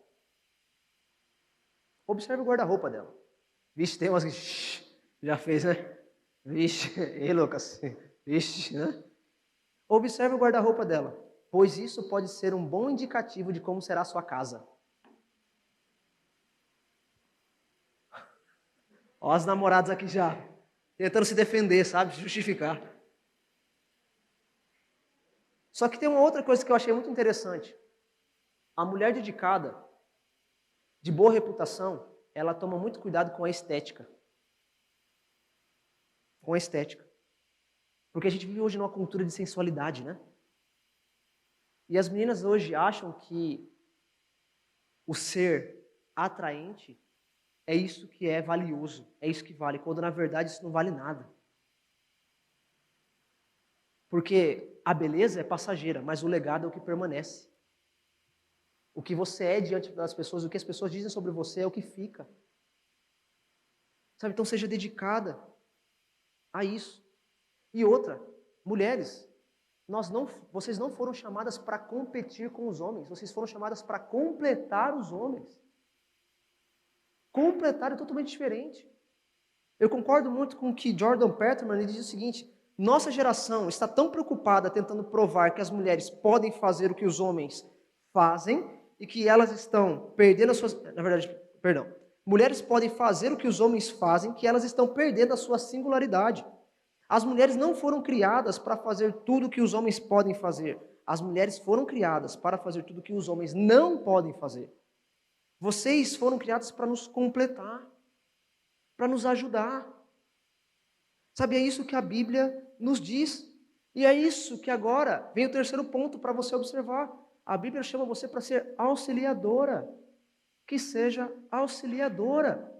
Speaker 2: Observe o guarda-roupa dela. Vixe, tem umas que já fez, né? Vixe, ei, Lucas. Vixe, né? Observe o guarda-roupa dela, pois isso pode ser um bom indicativo de como será a sua casa. Ó, os namorados aqui já tentando se defender, sabe? Justificar. Só que tem uma outra coisa que eu achei muito interessante. A mulher dedicada, de boa reputação, ela toma muito cuidado com a estética. Com a estética. Porque a gente vive hoje numa cultura de sensualidade, né? E as meninas hoje acham que o ser atraente é isso que é valioso, é isso que vale, quando na verdade isso não vale nada. Porque a beleza é passageira, mas o legado é o que permanece. O que você é diante das pessoas, o que as pessoas dizem sobre você é o que fica. Sabe? Então seja dedicada a isso. E outra, mulheres, vocês não foram chamadas para competir com os homens, vocês foram chamadas para completar os homens. Completar é totalmente diferente. Eu concordo muito com o que Jordan Peterson ele diz o seguinte: nossa geração está tão preocupada tentando provar que as mulheres podem fazer o que os homens fazem e que elas estão perdendo as suas... Na verdade, perdão. Mulheres podem fazer o que os homens fazem, que elas estão perdendo a sua singularidade. As mulheres não foram criadas para fazer tudo o que os homens podem fazer. As mulheres foram criadas para fazer tudo o que os homens não podem fazer. Vocês foram criados para nos completar, para nos ajudar. Sabe, é isso que a Bíblia nos diz. E é isso que agora vem o terceiro ponto para você observar. A Bíblia chama você para ser auxiliadora. Que seja auxiliadora.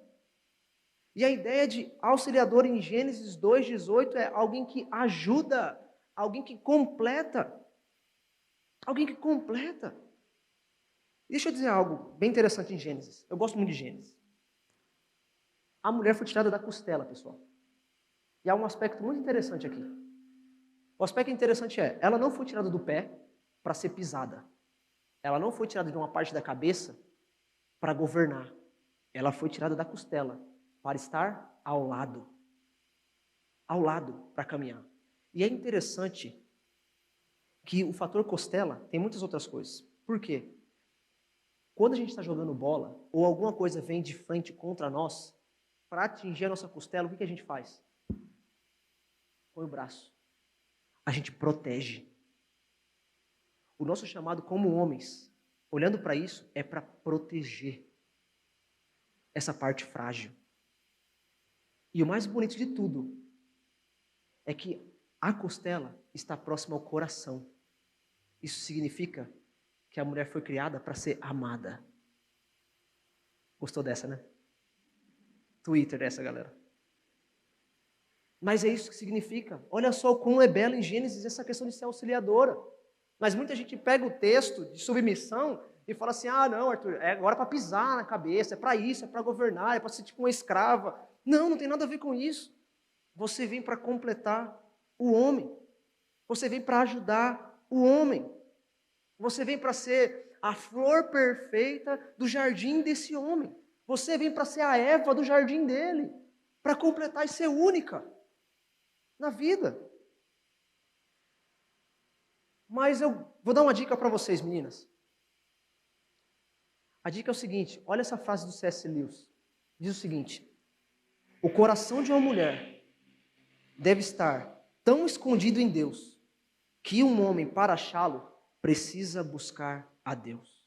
Speaker 2: E a ideia de auxiliador em Gênesis 2,18 é alguém que ajuda, alguém que completa. Alguém que completa. Deixa eu dizer algo bem interessante em Gênesis. Eu gosto muito de Gênesis. A mulher foi tirada da costela, pessoal. E há um aspecto muito interessante aqui. O aspecto interessante é, ela não foi tirada do pé para ser pisada. Ela não foi tirada de uma parte da cabeça para governar. Ela foi tirada da costela para estar ao lado. Ao lado para caminhar. E é interessante que o fator costela tem muitas outras coisas. Por quê? Quando a gente está jogando bola, ou alguma coisa vem de frente contra nós, para atingir a nossa costela, o que a gente faz? Põe o braço. A gente protege. O nosso chamado como homens, olhando para isso, é para proteger essa parte frágil. E o mais bonito de tudo é que a costela está próxima ao coração. Isso significa que a mulher foi criada para ser amada. Gostou dessa, né? Twitter dessa, galera. Mas é isso que significa. Olha só o quão é belo em Gênesis essa questão de ser auxiliadora. Mas muita gente pega o texto de submissão e fala assim, ah, não, Arthur, é agora para pisar na cabeça, é para isso, é para governar, é para ser tipo uma escrava. Não, não tem nada a ver com isso. Você vem para completar o homem. Você vem para ajudar o homem. Você vem para ser a flor perfeita do jardim desse homem. Você vem para ser a Eva do jardim dele. Para completar e ser única na vida. Mas eu vou dar uma dica para vocês, meninas. A dica é o seguinte, olha essa frase do C.S. Lewis. Diz o seguinte, o coração de uma mulher deve estar tão escondido em Deus que um homem, para achá-lo, precisa buscar a Deus.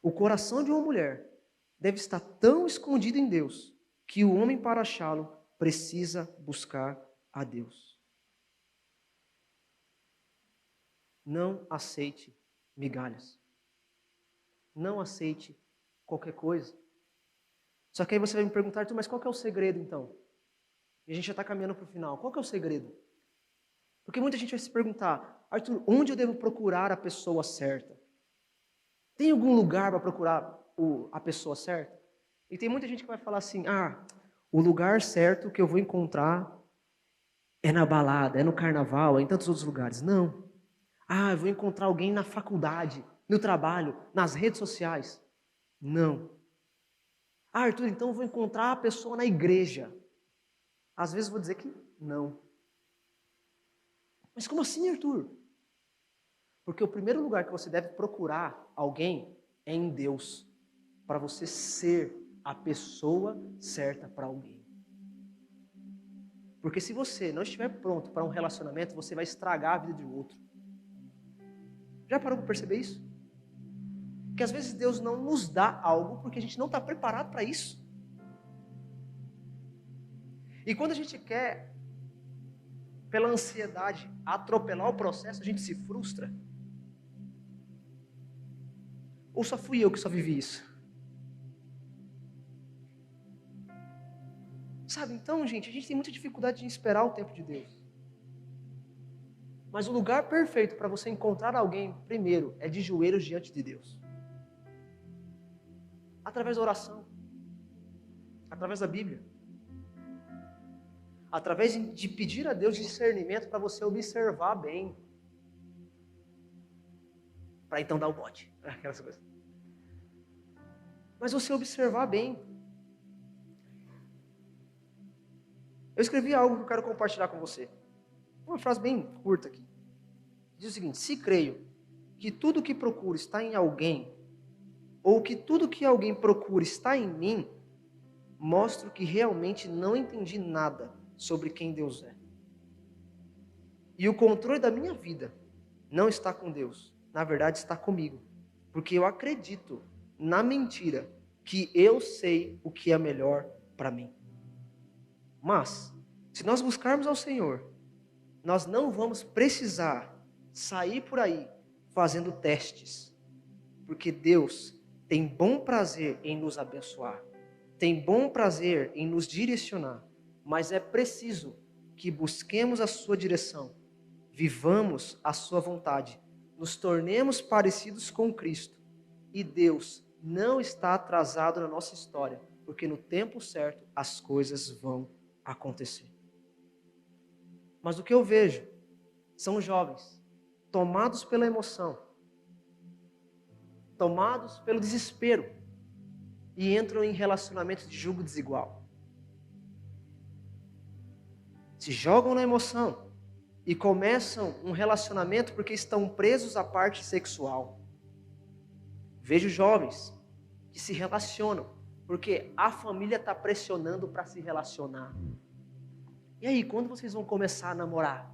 Speaker 2: O coração de uma mulher deve estar tão escondido em Deus que o homem, para achá-lo, precisa buscar a Deus. Não aceite migalhas. Não aceite qualquer coisa. Só que aí você vai me perguntar, Arthur, mas qual que é o segredo então? E a gente já está caminhando para o final. Qual que é o segredo? Porque muita gente vai se perguntar, Arthur, onde eu devo procurar a pessoa certa? Tem algum lugar para procurar a pessoa certa? E tem muita gente que vai falar assim, o lugar certo que eu vou encontrar é na balada, é no carnaval, é em tantos outros lugares. Não. Ah, eu vou encontrar alguém na faculdade, no trabalho, nas redes sociais. Não. Ah, Arthur, então eu vou encontrar a pessoa na igreja. Às vezes eu vou dizer que não. Mas como assim, Arthur? Porque o primeiro lugar que você deve procurar alguém é em Deus, para você ser a pessoa certa para alguém. Porque se você não estiver pronto para um relacionamento, você vai estragar a vida de outro. Já parou para perceber isso? Que às vezes Deus não nos dá algo porque a gente não está preparado para isso. E quando a gente quer, pela ansiedade, atropelar o processo, a gente se frustra. Ou só fui eu que só vivi isso? Sabe, então, gente, a gente tem muita dificuldade em esperar o tempo de Deus. Mas o lugar perfeito para você encontrar alguém, primeiro, é de joelhos diante de Deus. Através da oração. Através da Bíblia. Através de pedir a Deus discernimento para você observar bem. Para então dar o bote. Aquelas coisas. Mas você observar bem. Eu escrevi algo que eu quero compartilhar com você. Uma frase bem curta aqui. Diz o seguinte: se creio que tudo que procuro está em alguém, ou que tudo que alguém procura está em mim, mostro que realmente não entendi nada sobre quem Deus é. E o controle da minha vida não está com Deus, na verdade está comigo, porque eu acredito na mentira que eu sei o que é melhor para mim. Mas, se nós buscarmos ao Senhor, nós não vamos precisar sair por aí fazendo testes, porque Deus tem bom prazer em nos abençoar, tem bom prazer em nos direcionar, mas é preciso que busquemos a sua direção, vivamos a sua vontade, nos tornemos parecidos com Cristo, e Deus não está atrasado na nossa história, porque no tempo certo as coisas vão acontecer. Mas o que eu vejo são jovens tomados pela emoção, tomados pelo desespero, e entram em relacionamentos de julgo desigual. Se jogam na emoção e começam um relacionamento porque estão presos à parte sexual. Vejo jovens que se relacionam porque a família está pressionando para se relacionar. E aí, quando vocês vão começar a namorar?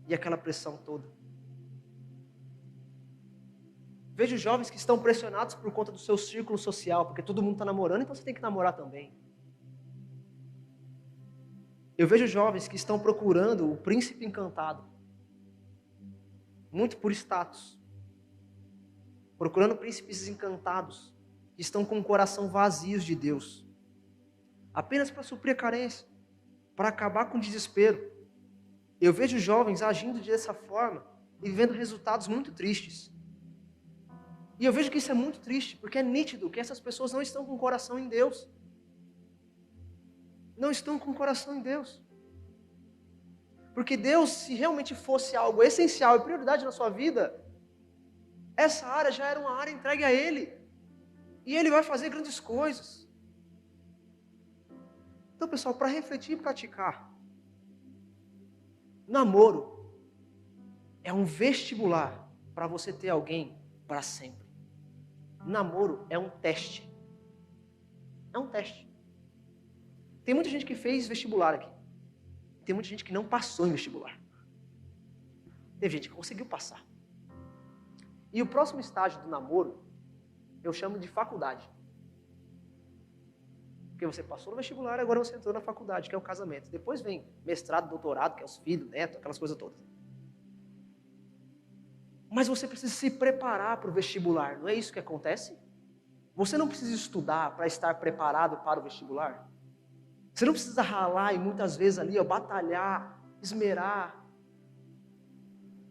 Speaker 2: E aquela pressão toda. Vejo jovens que estão pressionados por conta do seu círculo social, porque todo mundo está namorando, então você tem que namorar também. Eu vejo jovens que estão procurando o príncipe encantado, muito por status, procurando príncipes encantados, que estão com o coração vazios de Deus, apenas para suprir a carência, para acabar com o desespero. Eu vejo jovens agindo dessa forma e vivendo resultados muito tristes. E eu vejo que isso é muito triste, porque é nítido que essas pessoas não estão com o coração em Deus. Não estão com o coração em Deus. Porque Deus, se realmente fosse algo essencial e prioridade na sua vida, essa área já era uma área entregue a Ele. E Ele vai fazer grandes coisas. Então, pessoal, para refletir e praticar, namoro é um vestibular para você ter alguém para sempre. Namoro é um teste. É um teste. Tem muita gente que fez vestibular aqui. Tem muita gente que não passou em vestibular. Teve gente que conseguiu passar. E o próximo estágio do namoro, eu chamo de faculdade. Porque você passou no vestibular, agora você entrou na faculdade, que é o casamento. Depois vem mestrado, doutorado, que é os filhos, neto, aquelas coisas todas. Mas você precisa se preparar para o vestibular, não é isso que acontece? Você não precisa estudar para estar preparado para o vestibular. Você não precisa ralar e muitas vezes ali, batalhar, esmerar.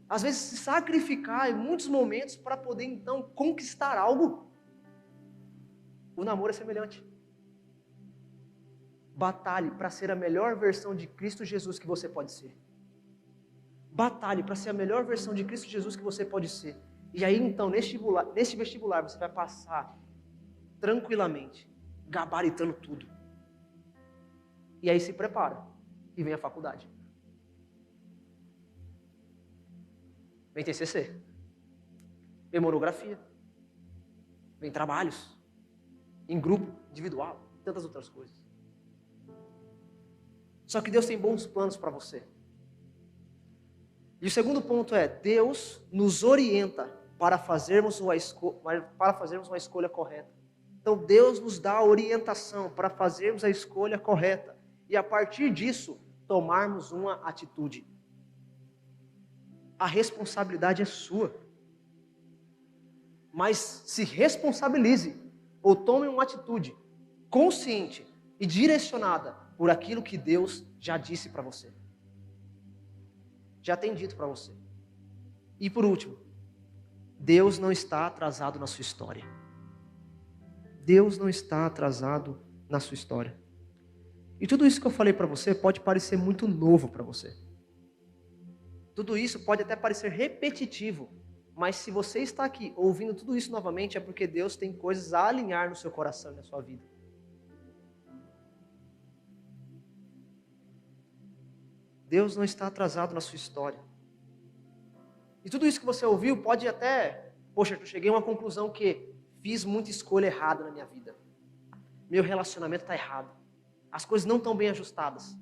Speaker 2: Às vezes se sacrificar em muitos momentos para poder então conquistar algo. O namoro é semelhante. Batalhe para ser a melhor versão de Cristo Jesus que você pode ser. Batalhe para ser a melhor versão de Cristo Jesus que você pode ser. E aí então, neste vestibular, você vai passar tranquilamente, gabaritando tudo. E aí se prepara e vem a faculdade. Vem TCC. Vem monografia. Vem trabalhos. Em grupo, individual, tantas outras coisas. Só que Deus tem bons planos para você. E o segundo ponto é, Deus nos orienta para fazermos uma escolha correta. Então Deus nos dá a orientação para fazermos a escolha correta. E a partir disso, tomarmos uma atitude. A responsabilidade é sua. Mas se responsabilize ou tome uma atitude consciente e direcionada por aquilo que Deus já disse para você. Já tem dito para você. E por último, Deus não está atrasado na sua história. Deus não está atrasado na sua história. E tudo isso que eu falei para você pode parecer muito novo para você. Tudo isso pode até parecer repetitivo, mas se você está aqui ouvindo tudo isso novamente é porque Deus tem coisas a alinhar no seu coração e na sua vida. Deus não está atrasado na sua história. E tudo isso que você ouviu pode até... Poxa, eu cheguei a uma conclusão que fiz muita escolha errada na minha vida. Meu relacionamento está errado. As coisas não estão bem ajustadas.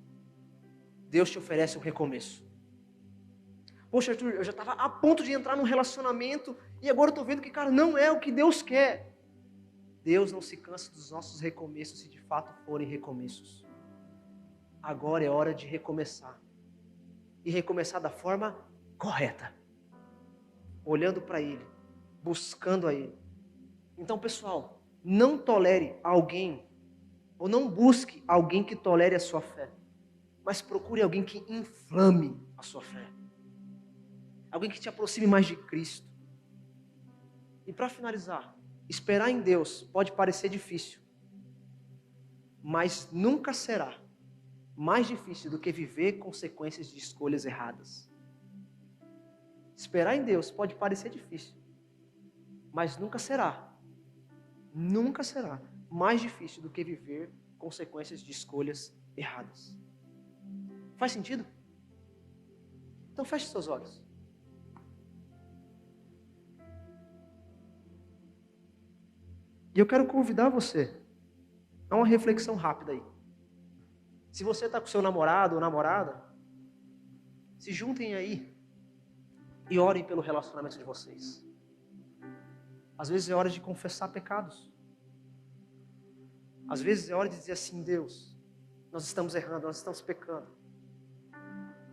Speaker 2: Deus te oferece um recomeço. Poxa, Arthur, eu já estava a ponto de entrar num relacionamento e agora eu estou vendo que, cara, não é o que Deus quer. Deus não se cansa dos nossos recomeços se de fato forem recomeços. Agora é hora de recomeçar. E recomeçar da forma correta. Olhando para Ele. Buscando a Ele. Então, pessoal, não tolere alguém, ou não busque alguém que tolere a sua fé. Mas procure alguém que inflame a sua fé. Alguém que te aproxime mais de Cristo. E para finalizar, esperar em Deus pode parecer difícil. Mas nunca será mais difícil do que viver consequências de escolhas erradas. Esperar em Deus pode parecer difícil, mas nunca será mais difícil do que viver consequências de escolhas erradas. Faz sentido? Então feche seus olhos. E eu quero convidar você a uma reflexão rápida aí. Se você está com seu namorado ou namorada, se juntem aí e orem pelo relacionamento de vocês. Às vezes é hora de confessar pecados. Às vezes é hora de dizer assim, Deus, nós estamos errando, nós estamos pecando.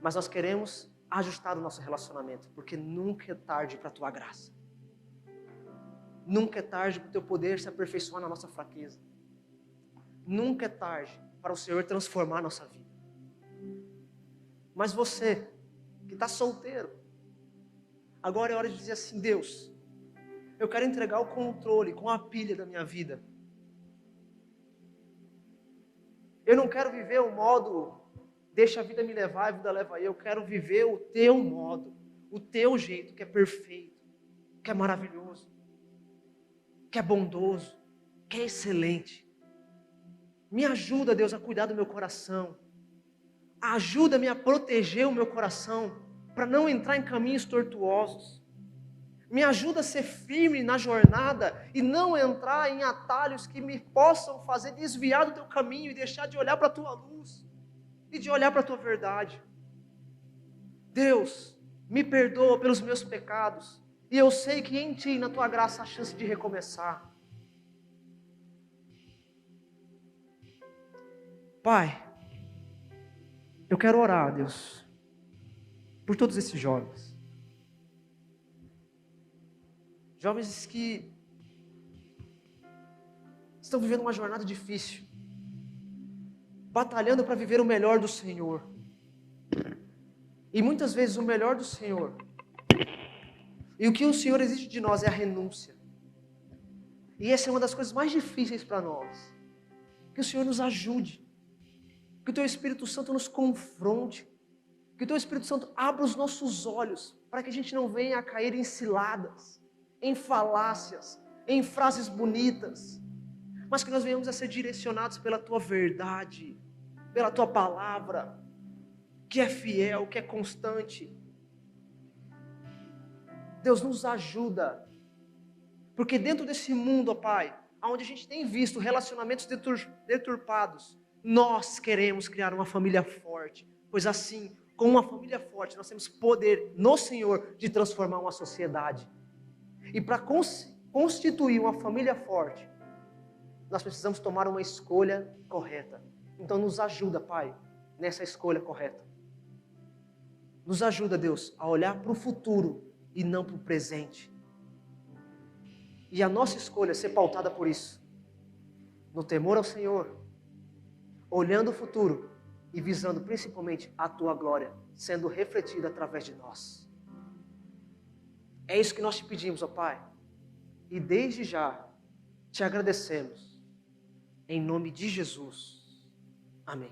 Speaker 2: Mas nós queremos ajustar o nosso relacionamento, porque nunca é tarde para a tua graça. Nunca é tarde para o teu poder se aperfeiçoar na nossa fraqueza. Nunca é tarde para o Senhor transformar a nossa vida. Mas você, que está solteiro, agora é hora de dizer assim, Deus, eu quero entregar o controle com a pilha da minha vida. Eu não quero viver o modo, deixa a vida me levar, a vida leva eu. Eu quero viver o teu modo, o teu jeito, que é perfeito, que é maravilhoso, que é bondoso, que é excelente. Me ajuda, Deus, a cuidar do meu coração. Ajuda-me a proteger o meu coração para não entrar em caminhos tortuosos. Me ajuda a ser firme na jornada e não entrar em atalhos que me possam fazer desviar do teu caminho e deixar de olhar para a tua luz e de olhar para a tua verdade. Deus, me perdoa pelos meus pecados e eu sei que em Ti, na Tua graça, há chance de recomeçar. Pai, eu quero orar, Deus, por todos esses jovens. Jovens que estão vivendo uma jornada difícil, batalhando para viver o melhor do Senhor. E muitas vezes o melhor do Senhor, e o que o Senhor exige de nós é a renúncia. E essa é uma das coisas mais difíceis para nós. Que o Senhor nos ajude. Que o Teu Espírito Santo nos confronte. Que o Teu Espírito Santo abra os nossos olhos para que a gente não venha a cair em ciladas, em falácias, em frases bonitas, mas que nós venhamos a ser direcionados pela Tua verdade, pela Tua palavra, que é fiel, que é constante. Deus nos ajuda, porque dentro desse mundo, ó Pai, onde a gente tem visto relacionamentos deturpados, nós queremos criar uma família forte, pois assim, com uma família forte, nós temos poder no Senhor de transformar uma sociedade. E para constituir uma família forte, nós precisamos tomar uma escolha correta. Então nos ajuda, Pai, nessa escolha correta. Nos ajuda, Deus, a olhar para o futuro e não para o presente. E a nossa escolha ser pautada por isso, no temor ao Senhor, olhando o futuro e visando principalmente a Tua glória, sendo refletida através de nós. É isso que nós te pedimos, ó Pai, e desde já te agradecemos, em nome de Jesus. Amém.